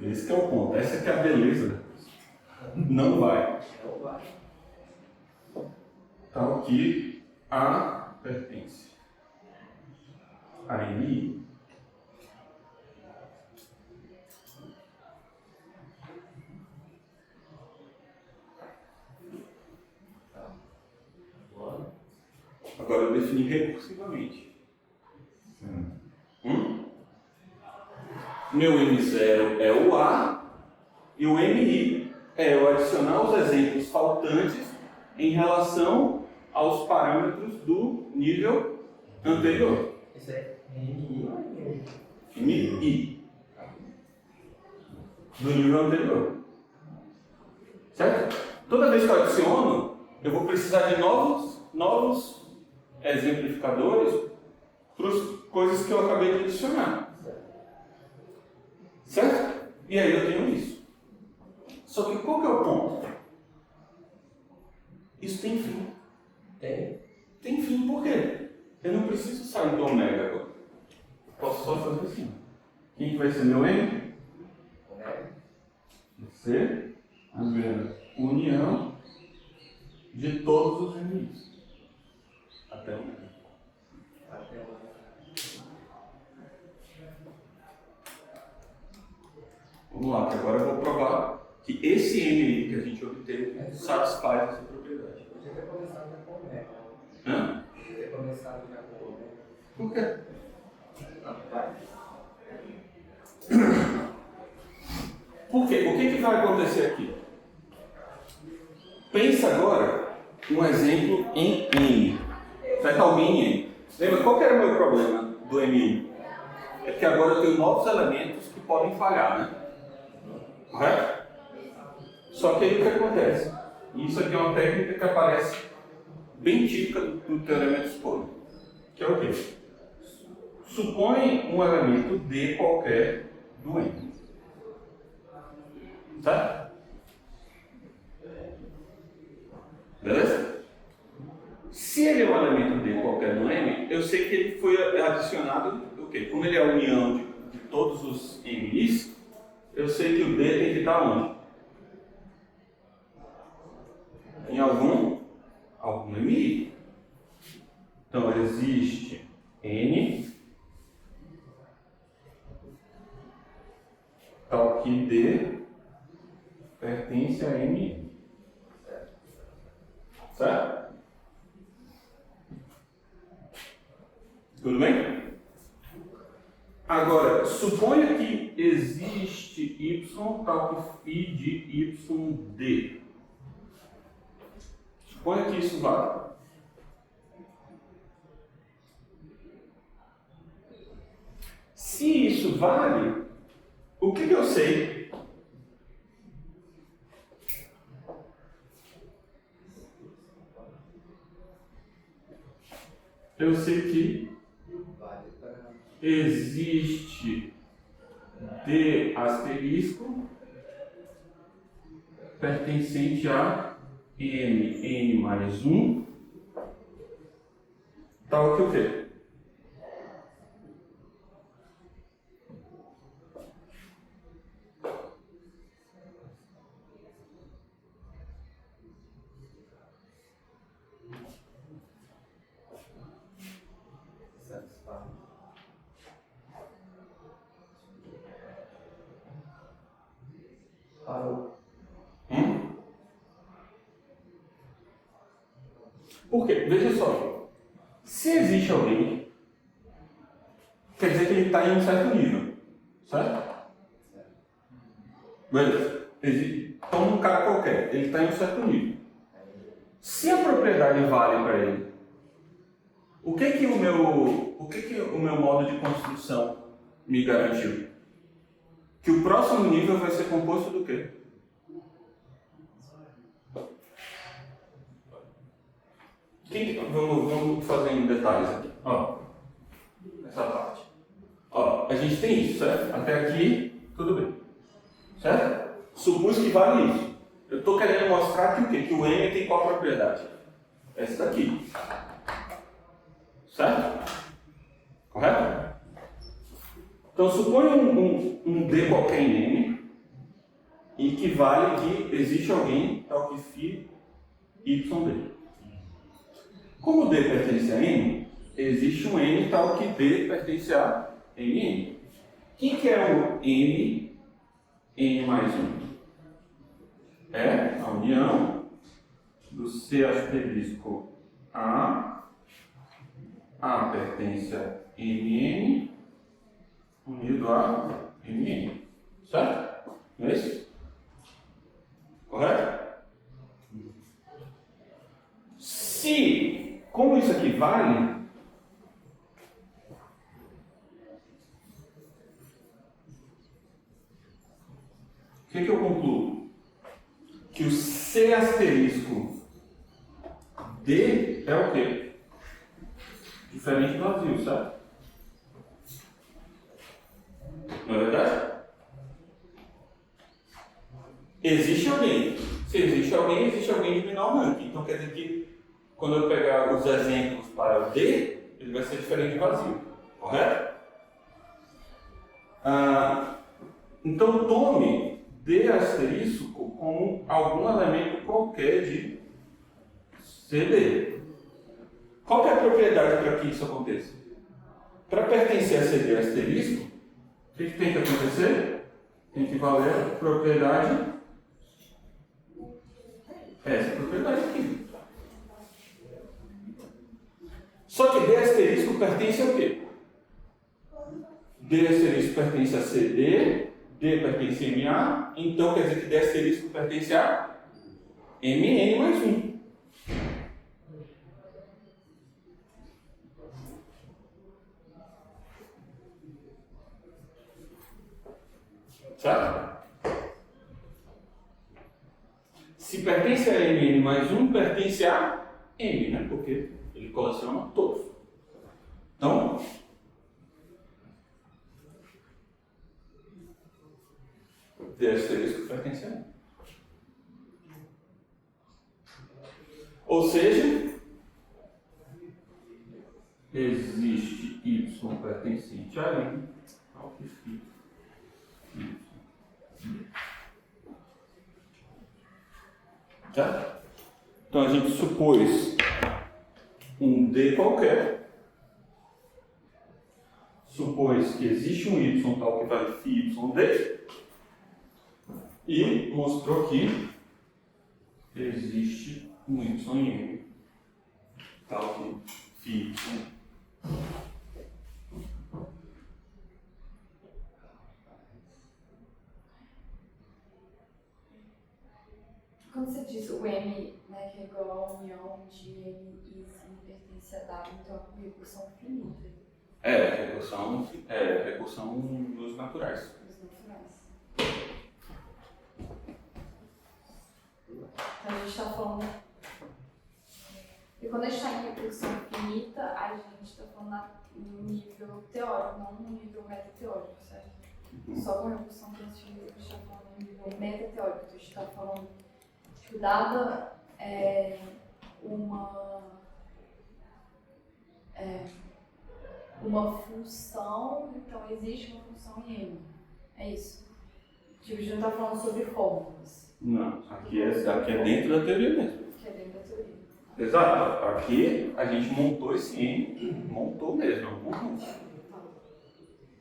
Esse que é o ponto. Essa que é a beleza. Não vai. Não vai. Então aqui A pertence a MI. Agora eu defini recursivamente. Meu M0 é o A e o MI é eu adicionar os exemplos faltantes em relação aos parâmetros do nível anterior. Isso é MI ou MI? MI. Do nível anterior. Certo? Toda vez que eu adiciono, eu vou precisar de novos exemplificadores para as coisas que eu acabei de adicionar. Certo? E aí eu tenho isso. Só que qual que é o ponto? Isso tem fim. Tem. Tem fim por quê? Eu não preciso sair do ômega agora. Posso só fazer assim. Quem que vai ser meu M? Vai ser a união de todos os MIs. Até o ômega. Até o Vamos lá, que agora eu vou provar que esse MI que a gente obteve satisfaz essa propriedade. Podia ter começado já com o Omega. Hã? Podia ter começado já com o Omega. Por quê? Por quê? O que vai acontecer aqui? Pensa agora um exemplo em N. Vai estar alguém em N. Lembra qual que era o meu problema do M1? É que agora eu tenho novos elementos que podem falhar, né? Correto? Só que aí o que acontece? Isso aqui é uma técnica que aparece bem típica do teorema de Spode. Que é o quê? Supõe um elemento D qualquer do M. Tá? Beleza? Se ele é um elemento D qualquer do M, eu sei que ele foi adicionado, o quê? Como ele é a união de todos os MIs, eu sei que o D tem que estar onde? Em algum MI. Então existe N tal que D pertence a M. Certo? Tudo bem? Agora, suponha que existe Y tal que φ de YD. Suponha que isso vale. Se isso vale, o que eu sei? Eu sei que existe D asterisco pertencente a N mais 1, tal que o quê? Parou. Por quê? Veja só. Se existe alguém, quer dizer que ele está em um certo nível, certo? Beleza. Então, um cara qualquer, ele está em um certo nível. Se a propriedade vale para ele, o que o meu modo de construção me garantiu? Que o próximo nível vai ser composto do quê? Vamos fazer em detalhes aqui. Ó, essa parte. Ó, a gente tem isso, certo? Até aqui, tudo bem. Certo? Supus que vale isso. Eu estou querendo mostrar que o quê? Que o M tem qual propriedade? Essa daqui. Certo? Correto? Então, suponha um D qualquer em M e que vale que existe alguém tal que φ YD. Como D pertence a M, existe um M tal que D pertence a MN. Quem que é o N mais 1? É a união do C asterisco A pertence a MN unido a MN. Certo? Não é isso? Correto? Como isso aqui vale, o que eu concluo? Que o C asterisco D é o quê? Diferente do vazio, certo? Não é verdade? Existe alguém. Se existe alguém de menor ranking. Então quer dizer que quando eu pegar os exemplos para o D, ele vai ser diferente do vazio. Correto? Então tome D asterisco como algum elemento qualquer de CD. Qual que é a propriedade para que isso aconteça? Para pertencer a CD asterisco, o que tem que acontecer? Tem que valer a propriedade, essa propriedade aqui. Só que D asterisco pertence ao quê? D asterisco pertence a CD, D pertence a MA, então quer dizer que D asterisco pertence a MN mais 1. Certo? Se pertence a MN mais 1, pertence a M, né? Porque ele coleciona todos. Então, D asterisco pertence a M. Ou seja, existe Y pertencente a M, tal que φ Y. Tá? Então a gente supôs um D qualquer, supôs que existe um Y tal que vale φ YD e mostrou que existe um Y em M tal que φ Y. Quando você diz o M, né, que é igual a união de M e Z pertence a W, então é uma recursão finita. Recursão dos naturais. Então a gente está falando. E quando a gente está em recursão finita, a gente está falando no nível teórico, não no nível metateórico, certo? Só com recursão quantitativa a gente está falando no nível metateórico. Então a gente está falando, tipo, dada uma função, então existe uma função em M. É isso. Tipo, a gente não está falando sobre fórmulas. Não, aqui é dentro da teoria mesmo. Que é dentro da teoria. Exato. Aqui a gente montou esse M, montou mesmo,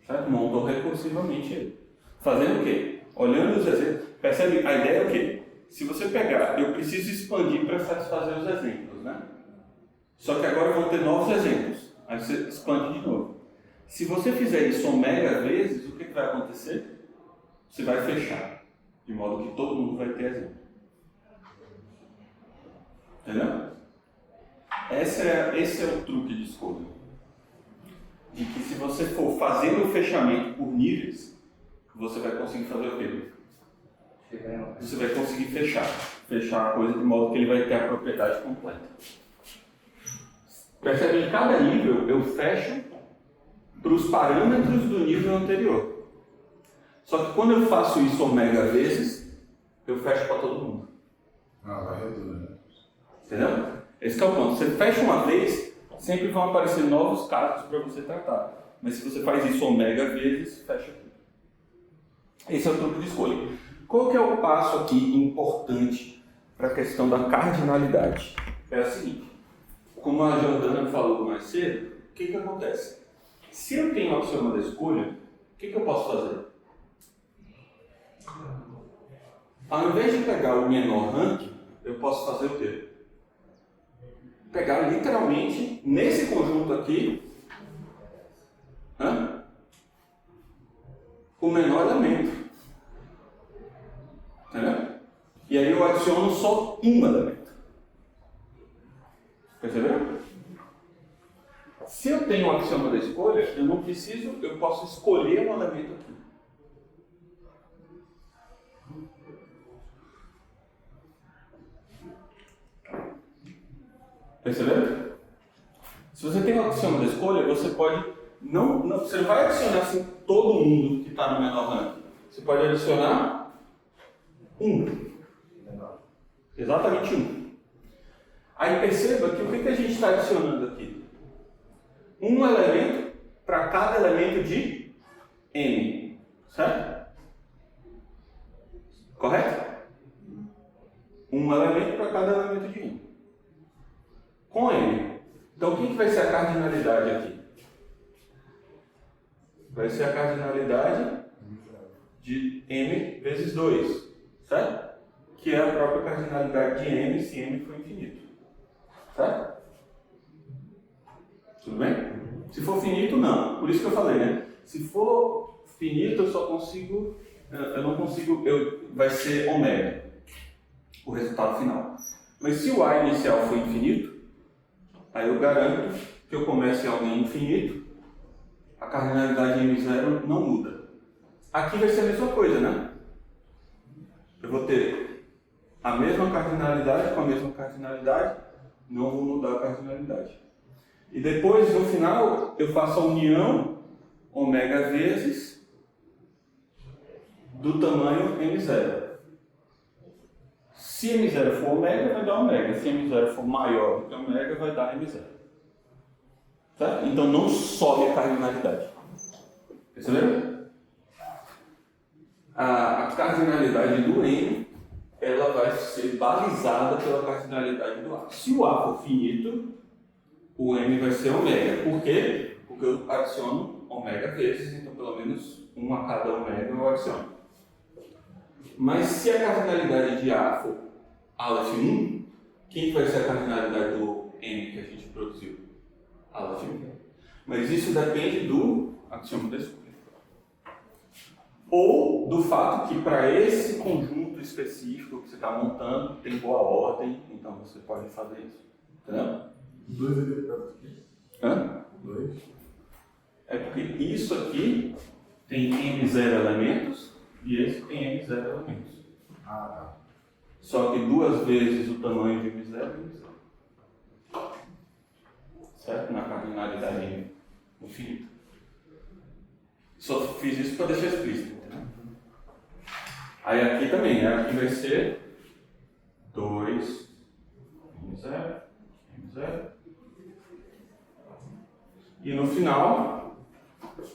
certo? Montou recursivamente ele. Fazendo o quê? Olhando os exemplos. Percebe? A ideia é o quê? Se você pegar, eu preciso expandir para satisfazer os exemplos, né? Só que agora vão ter novos exemplos. Aí você expande de novo. Se você fizer isso ômega vezes, o que vai acontecer? Você vai fechar. De modo que todo mundo vai ter exemplo. Entendeu? Esse é o truque de escolha. De que se você for fazendo o fechamento por níveis, você vai conseguir fazer o quê? Você vai conseguir fechar a coisa de modo que ele vai ter a propriedade completa. Percebe? Em cada nível eu fecho para os parâmetros do nível anterior. Só que quando eu faço isso ômega vezes, eu fecho para todo mundo. Ah, vai reduzir, né? Entendeu? Esse é o ponto. Você fecha uma vez, sempre vão aparecer novos casos para você tratar. Mas se você faz isso ômega vezes, fecha tudo. Esse é o truque de escolha. Qual que é o passo aqui importante para a questão da cardinalidade? É o seguinte, como a Jordana falou mais cedo, o que acontece? Se eu tenho o axioma da escolha, o que eu posso fazer? Ao invés de pegar o menor ranking, eu posso fazer o quê? Pegar literalmente, nesse conjunto aqui, o menor elemento. Entendeu? E aí eu adiciono só um elemento. Percebeu? Se eu tenho o axioma da escolha, eu posso escolher um elemento aqui. Percebeu? Se você tem o axioma da escolha, você pode você não vai adicionar assim todo mundo que está no menor ranking. Você pode adicionar um. Exatamente um. Aí perceba que o que a gente está adicionando aqui? Um elemento para cada elemento de M. Certo? Correto? Um elemento para cada elemento de M. Com M. Então, o que vai ser a cardinalidade aqui? Vai ser a cardinalidade de M vezes 2, certo? Que é a própria cardinalidade de M se M for infinito. Certo? Tudo bem? Se for finito, não. Por isso que eu falei, né? Se for finito, vai ser ômega, o resultado final. Mas se o A inicial for infinito, aí eu garanto que eu comece em alguém infinito, a cardinalidade de M0 não muda. Aqui vai ser a mesma coisa, né? Eu vou ter a mesma cardinalidade com a mesma cardinalidade, não vou mudar a cardinalidade. E depois, no final, eu faço a união ômega vezes do tamanho M0. Se M0 for ômega, vai dar ômega. Se M0 for maior do que ômega, vai dar M0. Certo? Então não sobe a cardinalidade. Perceberam? A cardinalidade do M, ela vai ser balizada pela cardinalidade do A. Se o A for finito, o M vai ser ômega. Por quê? Porque eu adiciono ômega vezes, então pelo menos um a cada ômega eu adiciono. Mas se a cardinalidade de A for Aleph 1, quem vai ser a cardinalidade do M que a gente produziu? Aleph 1. Mas isso depende do axioma da escolha. Ou do fato que para esse conjunto específico que você está montando tem boa ordem, então você pode fazer isso. Entendeu? 2 é perto aqui. Hã? 2. É porque isso aqui tem M0 elementos e esse tem M0 elementos. Ah, tá. Só que 2 vezes o tamanho de M0 é M0. Certo? Na cardinalidade infinita. Só fiz isso para deixar explícito, entendeu? Aí aqui também, né? Aqui vai ser 2 M0, M0. E no final,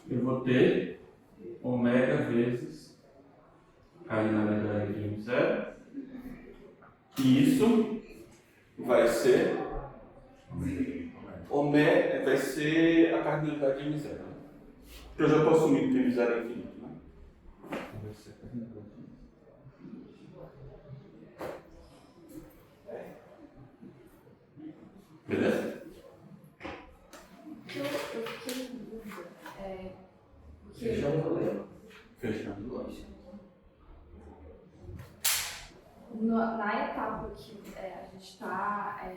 eu vou ter ômega vezes cardinalidade de M0. E isso vai ser ômega, vai ser a cardinalidade de M0. Eu já estou assumindo que M0 é infinito, né? Vai ser a cardinalidade de M0. Beleza? na etapa que a gente está, a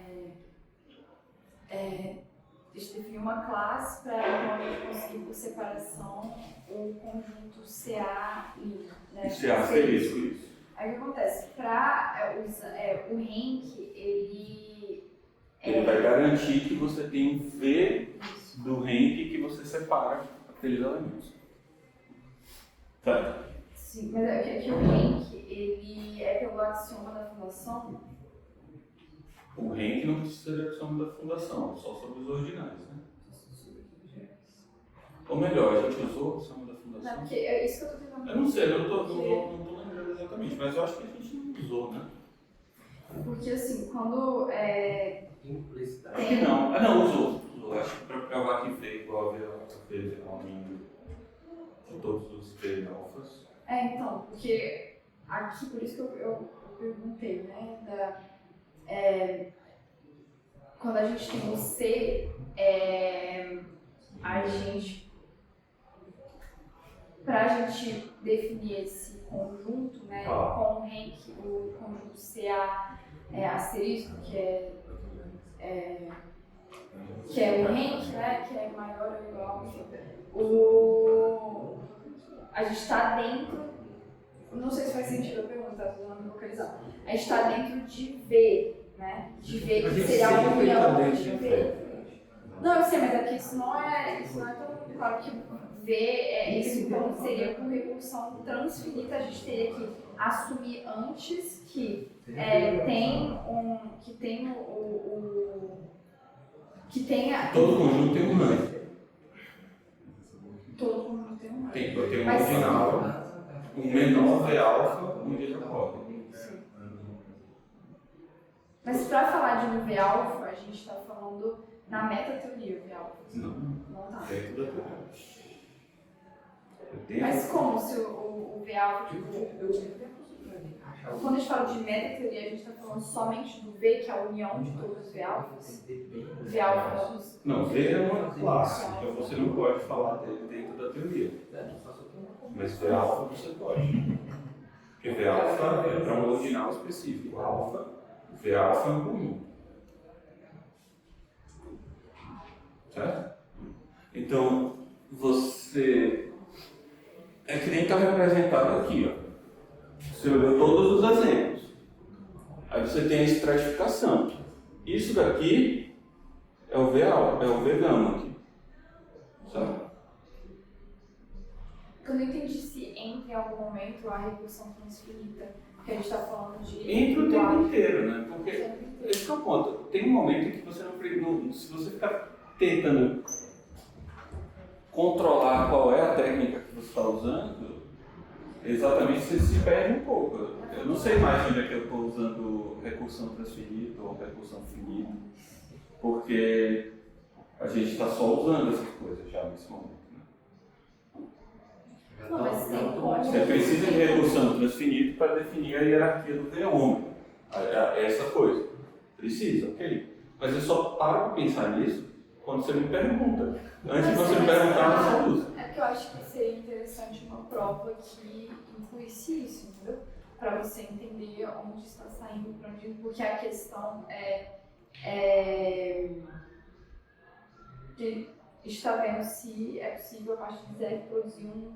gente definiu uma classe para então a gente conseguir por separação o conjunto CA limpo. Né? CA asterisco, isso. Aí o que acontece? Para o rank, Ele vai garantir que você tem um V do rank que você separa aqueles elementos. Tá? Sim, mas é que o rank, ele é pelo axioma da fundação. O rank não precisa de axioma da fundação, só sobre os ordinais, né? Ou melhor, a gente usou o axioma da fundação? Não, porque é isso que eu estou tentando. Eu não sei, eu não tô lembrando exatamente, mas eu acho que a gente não usou, né? Porque assim, quando Implicidade. Acho que não. Ah, não, usou. Acho que para provar que V igual a V ao mínimo de todos os V alfas. então, porque aqui, por isso que eu perguntei, né? Quando a gente tem o C, a gente, pra gente definir esse conjunto, né, com o rank, o conjunto CA asterisco, que é o rank, né, que é maior ou igual, enfim, a gente está dentro, não sei se faz sentido a pergunta, estou dando localizar, a gente está dentro de V, né, de V que seria a união de V. Não, eu sei, mas é que isso não é tão claro que V, isso então seria por recursão transfinita, a gente teria que assumir antes que Todo conjunto tem um rank. Todo conjunto tem um rank. Tem um Mas- ordinal, um menor V alfa, onde ele ocorre. Mas para falar de um V alfa, a gente está falando na metateoria V alfa. Não, Não tá. é tudo aquilo. Mas como se o V alfa, quando a gente fala de metateoria, a gente está falando somente do V, que é a união de todos os V alfas? V alfa. Não, V é uma classe, então você não pode falar dele dentro da teoria. Mas V alfa você pode. Porque V alfa é para um ordinal específico. V alfa é um conjunto. Certo? Então, você é que nem está representado aqui, ó. Você olhou todos os exemplos. Aí você tem a estratificação. Isso daqui é o V alfa, é o V gama aqui. Sabe? Eu não entendi se entra em algum momento a recursão transfinita, porque a gente está falando de. Entra o tempo inteiro, né? Porque esse é o ponto. Tem um momento em que você não. Se você ficar tentando controlar qual é a técnica que você está usando, exatamente você se perde um pouco. Eu não sei mais onde é que eu estou usando recursão transfinita ou recursão finita, porque a gente está só usando essas coisas já nesse momento. Não, mas tem como. Você precisa de recursão transfinita para definir a hierarquia do V-ômega. Essa coisa. Precisa, ok. Mas eu só paro para pensar nisso quando você me pergunta. Antes de você me perguntar, você usa. É porque eu acho que seria interessante uma prova que incluísse isso, entendeu? Para você entender onde está saindo, para onde. Porque a questão de estar vendo se é possível, a partir de ZF, produzir um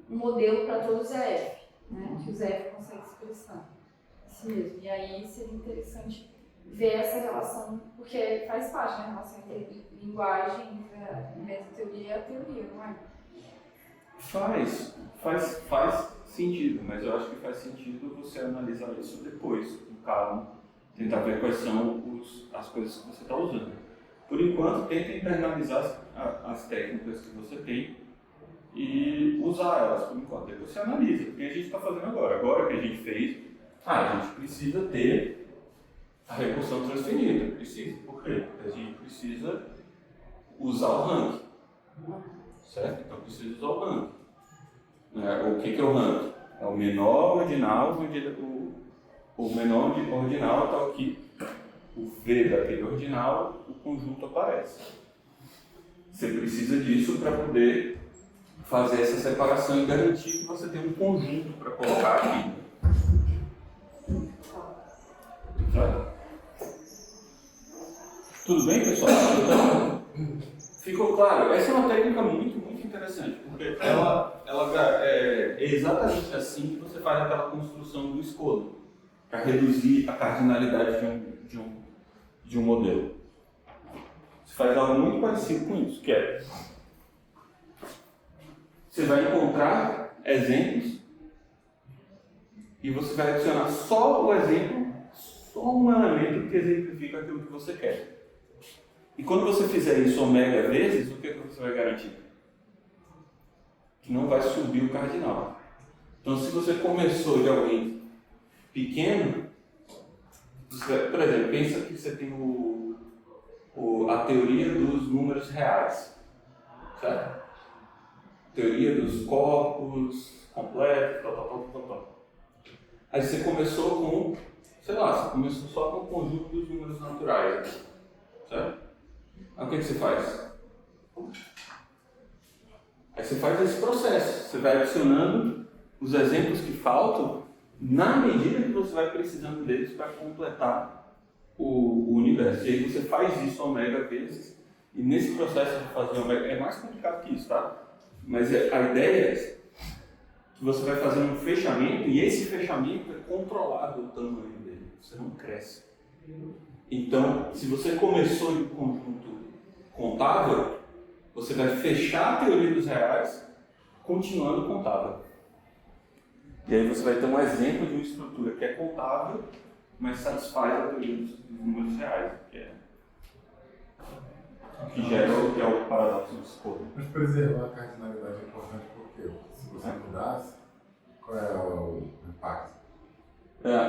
modelo para todos os ZF, né? Que o ZF consegue expressar. Isso mesmo. E aí seria interessante ver essa relação, porque faz parte da relação entre linguagem, entre a metateoria e a teoria, não é? Faz sentido, mas eu acho que faz sentido você analisar isso depois, com calma, tentar ver quais são as coisas que você está usando. Por enquanto, tenta internalizar as técnicas que você tem e usar elas por enquanto. Depois você analisa, o que a gente está fazendo agora. Agora que a gente fez, a gente precisa ter a recursão transfinita. Precisa. Por quê? Porque a gente precisa usar o rank. Certo? Então precisa usar o rank. O que é o rank? É o menor ordinal, onde o menor ordinal está aqui. O V daquele ordinal, o conjunto aparece. Você precisa disso para poder fazer essa separação e garantir que você tem um conjunto para colocar aqui. Tudo bem, pessoal? Então, ficou claro? Essa é uma técnica muito, muito interessante, porque ela é exatamente assim que você faz aquela construção do escudo, para reduzir a cardinalidade de um modelo. Você faz algo muito parecido com isso, que é você vai encontrar exemplos e você vai adicionar só o exemplo, só um elemento que exemplifica aquilo que você quer. E quando você fizer isso omega vezes, o que você vai garantir? Que não vai subir o cardinal. Então, se você começou de alguém pequeno, por exemplo, pensa que você tem a teoria dos números reais, certo? Teoria dos corpos completos, tal. Aí você começou com, sei lá, você começou só com o conjunto dos números naturais, certo? Aí o que você faz? Aí você faz esse processo, você vai adicionando os exemplos que faltam na medida que você vai precisando deles para completar o universo. E aí você faz isso omega vezes, e nesse processo de fazer omega, é mais complicado que isso, tá? Mas a ideia é que você vai fazendo um fechamento, e esse fechamento é controlado o tamanho dele, você não cresce. Então, se você começou em um conjunto contável, você vai fechar a teoria dos reais, continuando contável. E aí você vai ter um exemplo de uma estrutura que é contável, mas satisfaz a teoria dos números reais, que gera que é o paradoxo do escudo. Mas preservar a cardinalidade é importante porque se você mudasse, qual é o impacto?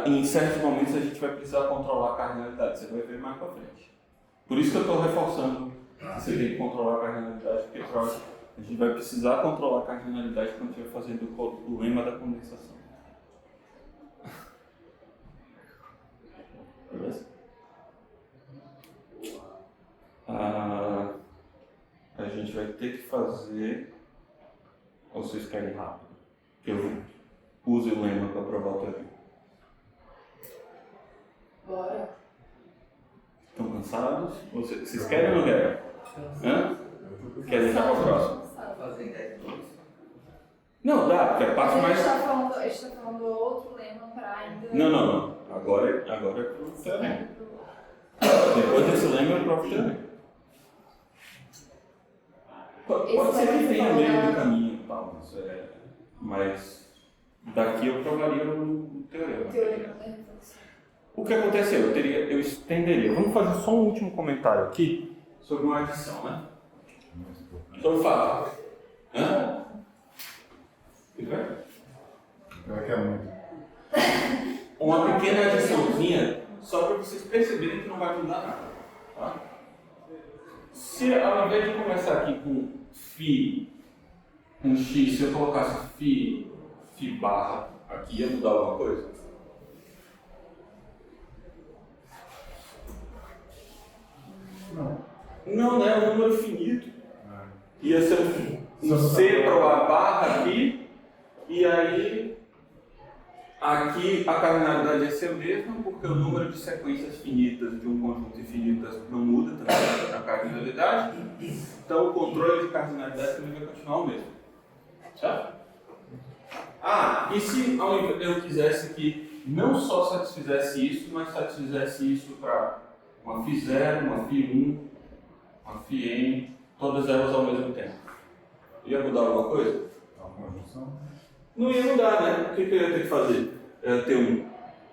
Em certos momentos a gente vai precisar controlar a cardinalidade, você vai ver mais para frente. Por isso que eu estou reforçando que você tem que controlar a cardinalidade, porque a gente vai precisar controlar a cardinalidade quando estiver fazendo o lema da condensação. Beleza? A gente vai ter que fazer. Ou vocês querem rápido? Que eu use o lema para provar o teorema. Bora. Estão cansados? Vocês querem ou não querem? Hã? Quer deixar para o próximo? Fazer 10 minutos. Não, dá, porque é passo mais. A gente está falando outro lema para ainda. Não. Agora é pro teorema. Depois desse lema é o próprio teorema. Pode ser que tenha meio do caminho e tal, mas daqui eu provaria o teorema. O que aconteceu? Eu estenderia. Vamos fazer só um último comentário aqui sobre uma adição, né? Sobre o fato. Hã? Tudo bem? Pior que é muito. Uma pequena adiçãozinha, só para vocês perceberem que não vai mudar nada. Tá? Se ao invés de começar aqui com φ, com x, se eu colocasse φ barra aqui, ia mudar alguma coisa? Não, né? É um número finito. Ia ser um C para o A barra aqui, e aí aqui a cardinalidade ia ser a mesma, porque o número de sequências finitas de um conjunto infinito não muda também a cardinalidade. Então o controle de cardinalidade também vai continuar o mesmo. Certo? E se eu quisesse que não só satisfizesse isso, mas satisfizesse isso para uma φ0, uma φ1, uma φn, todas elas ao mesmo tempo? Ia mudar alguma coisa? Uma conjunção? Não ia mudar, né? O que eu ia ter que fazer? Eu ia ter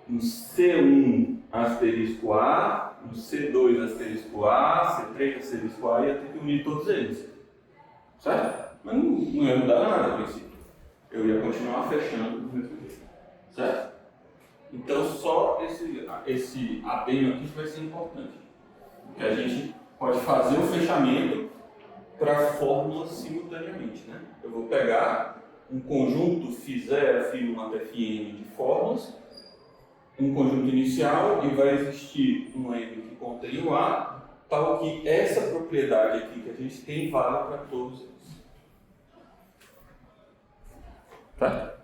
um C1 asterisco A, um C2 asterisco A, C3 asterisco A, ia ter que unir todos eles. Certo? Mas não ia mudar nada a princípio. Eu ia continuar fechando do mesmo jeito. Certo? Então só esse adendo aqui vai ser importante. Porque a gente pode fazer o fechamento para fórmulas simultaneamente, né? Eu vou pegar um conjunto φ0, φ1 até φn de fórmulas, um conjunto inicial, e vai existir um M que contém o A, tal que essa propriedade aqui que a gente tem vale para todos eles. Tá?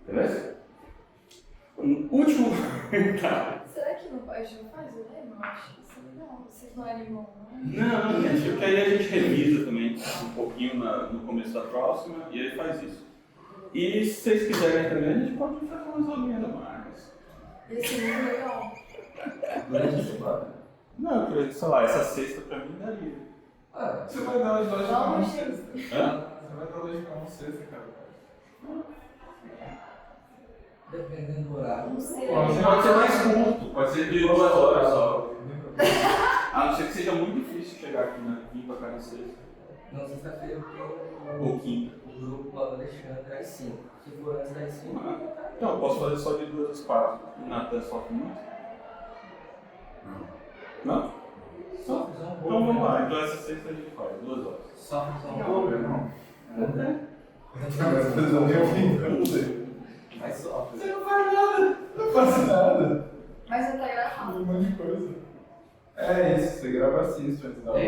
Beleza? Um último comentário. Será que não faz, eu lembro, eu acho que isso não, vocês não animam, não? Não, gente, porque aí a gente revisa também um pouquinho no começo da próxima e aí faz isso. E se vocês quiserem também, a gente pode fazer umas aulinhas a mais. Esse livro é legal. Durante a semana? Não, porque, sei lá, essa sexta pra mim daria. Ah, Você vai dar hoje pra Vamos, uma sexta. Hã? Você vai dar hoje pra uma sexta, cara. dependendo do horário. Não sei. Pode ser mais curto, pode ser de 2 horas só. A não ser que seja muito difícil chegar aqui, né? Vir pra cá na sexta. Não, sexta-feira eu tenho Ou quinta. o grupo lá do Alexandre às 5. Se for antes das 5, Então, eu posso fazer só de 2 às 4. O Natan só muito. Não? só fazer um pouco. Então vamos lá. Então essa sexta a gente faz, 2 horas. Só fazer um Não. pouco. Não. Mas fazer um pouquinho, eu não sei. Mas só. Você não faz nada. Não faz nada. Mas já tá gravado. Um monte de coisa. É isso, você grava assiste antes da aula.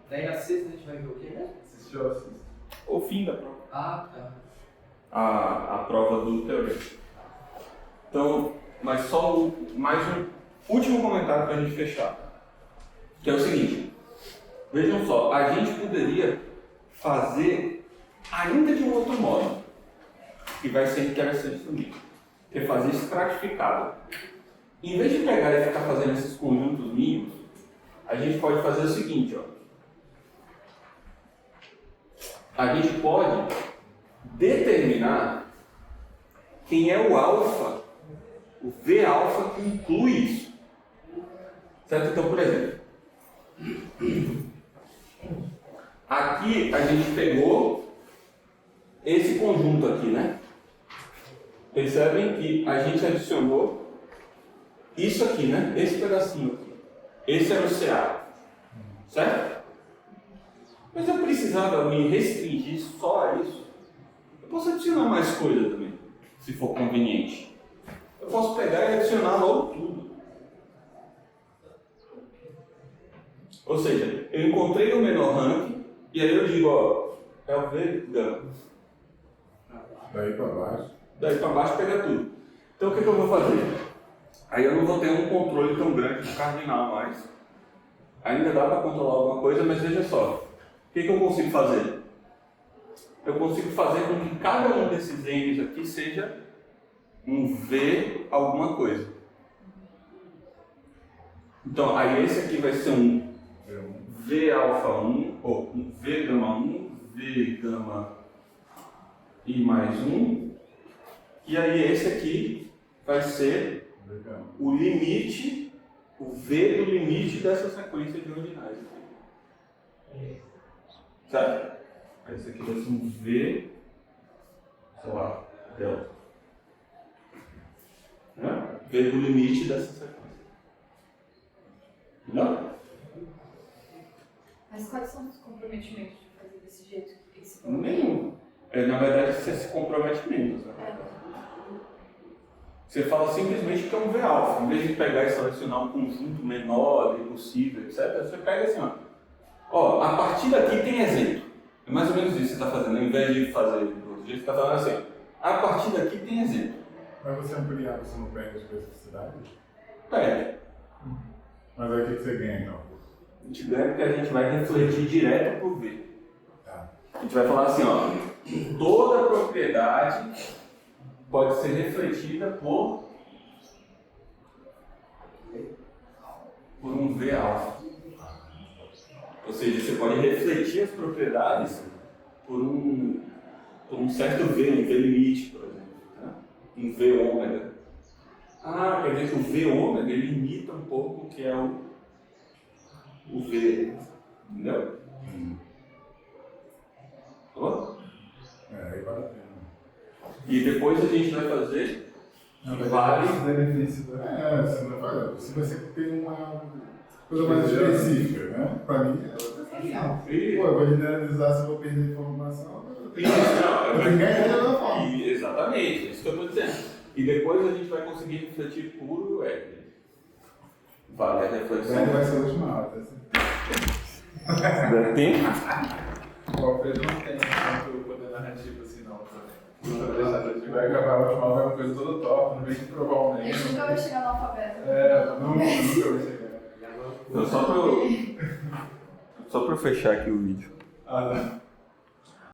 Daí na sexta a gente vai ver o quê mesmo? Assistiu, assiste. O fim da prova. Ah, tá. A prova do teoria. Então, mas só mais um último comentário para a gente fechar. Que é o seguinte. Vejam só, a gente poderia fazer ainda de um outro modo. Que vai ser interessante também. Que é fazer estratificado. Em vez de pegar e ficar fazendo esses conjuntos mínimos, a gente pode fazer o seguinte, ó. A gente pode determinar quem é o alfa, o V alfa que inclui isso. Certo? Então, por exemplo, aqui a gente pegou esse conjunto aqui, né? Percebem que a gente adicionou isso aqui, né? Esse pedacinho aqui. Esse era o CA. Certo? Mas eu precisava me restringir só a isso. Eu posso adicionar mais coisa também, se for conveniente. Eu posso pegar e adicionar logo tudo. Ou seja, eu encontrei o menor ranking e aí eu digo, ó, é o V gama. Daí pra baixo. Daí para baixo pega tudo. Então o que eu vou fazer? Aí eu não vou ter um controle tão grande do cardinal mais. Ainda dá para controlar alguma coisa, mas veja só. O que eu consigo fazer? Eu consigo fazer com que cada um desses N's aqui seja um V alguma coisa. Então, aí esse aqui vai ser um V alfa 1, ou um V gama 1, V gama I mais 1. E aí esse aqui vai ser o limite, o V do limite dessa sequência de ordinais aqui. Certo? Aí esse aqui vai ser um V, sei lá, delta. Né? V do limite dessa sequência. Não? Mas quais são os comprometimentos de fazer desse jeito? Nenhum. Na verdade, você se compromete menos. Né? Você fala simplesmente que é um V alfa. Em vez de pegar e selecionar um conjunto menor, impossível, etc., você pega assim, ó, a partir daqui tem exemplo. É mais ou menos isso que você está fazendo. Ao invés de fazer do outro jeito, você está falando assim, a partir daqui tem exemplo. Mas você ampliar, você não perde a especificidade? Pega. Mas aí o que você ganha então? A gente ganha porque a gente vai refletir direto para o V. Tá. A gente vai falar assim, ó, toda propriedade pode ser refletida por um V alfa. Ou seja, você pode refletir as propriedades por um certo V, um V limite, por exemplo. Né? Um V ômega. Quer dizer que o V ômega ele imita um pouco o que é o V. Entendeu? Tá? Aí vale a pena. E depois a gente vai fazer vários. benefícios, né? Você não vai. Se você tem uma coisa mais específica, né? Pra mim, Pô, eu vou generalizar se eu vou perder informação. Eu tenho que ganhar de outra forma. Exatamente, isso que eu estou dizendo. E depois a gente vai conseguir refletir puro vale a reflexão. Aí vai ser a última aula, tá assim. Tem? O Alfredo não tem tanto poder narrativo assim, não. A gente vai acabar a última vai uma coisa toda top, não vem de provar o A meio. gente nunca vai chegar no alfabeto. Nunca vai chegar. Então, só pra eu fechar aqui o vídeo. Ah, tá.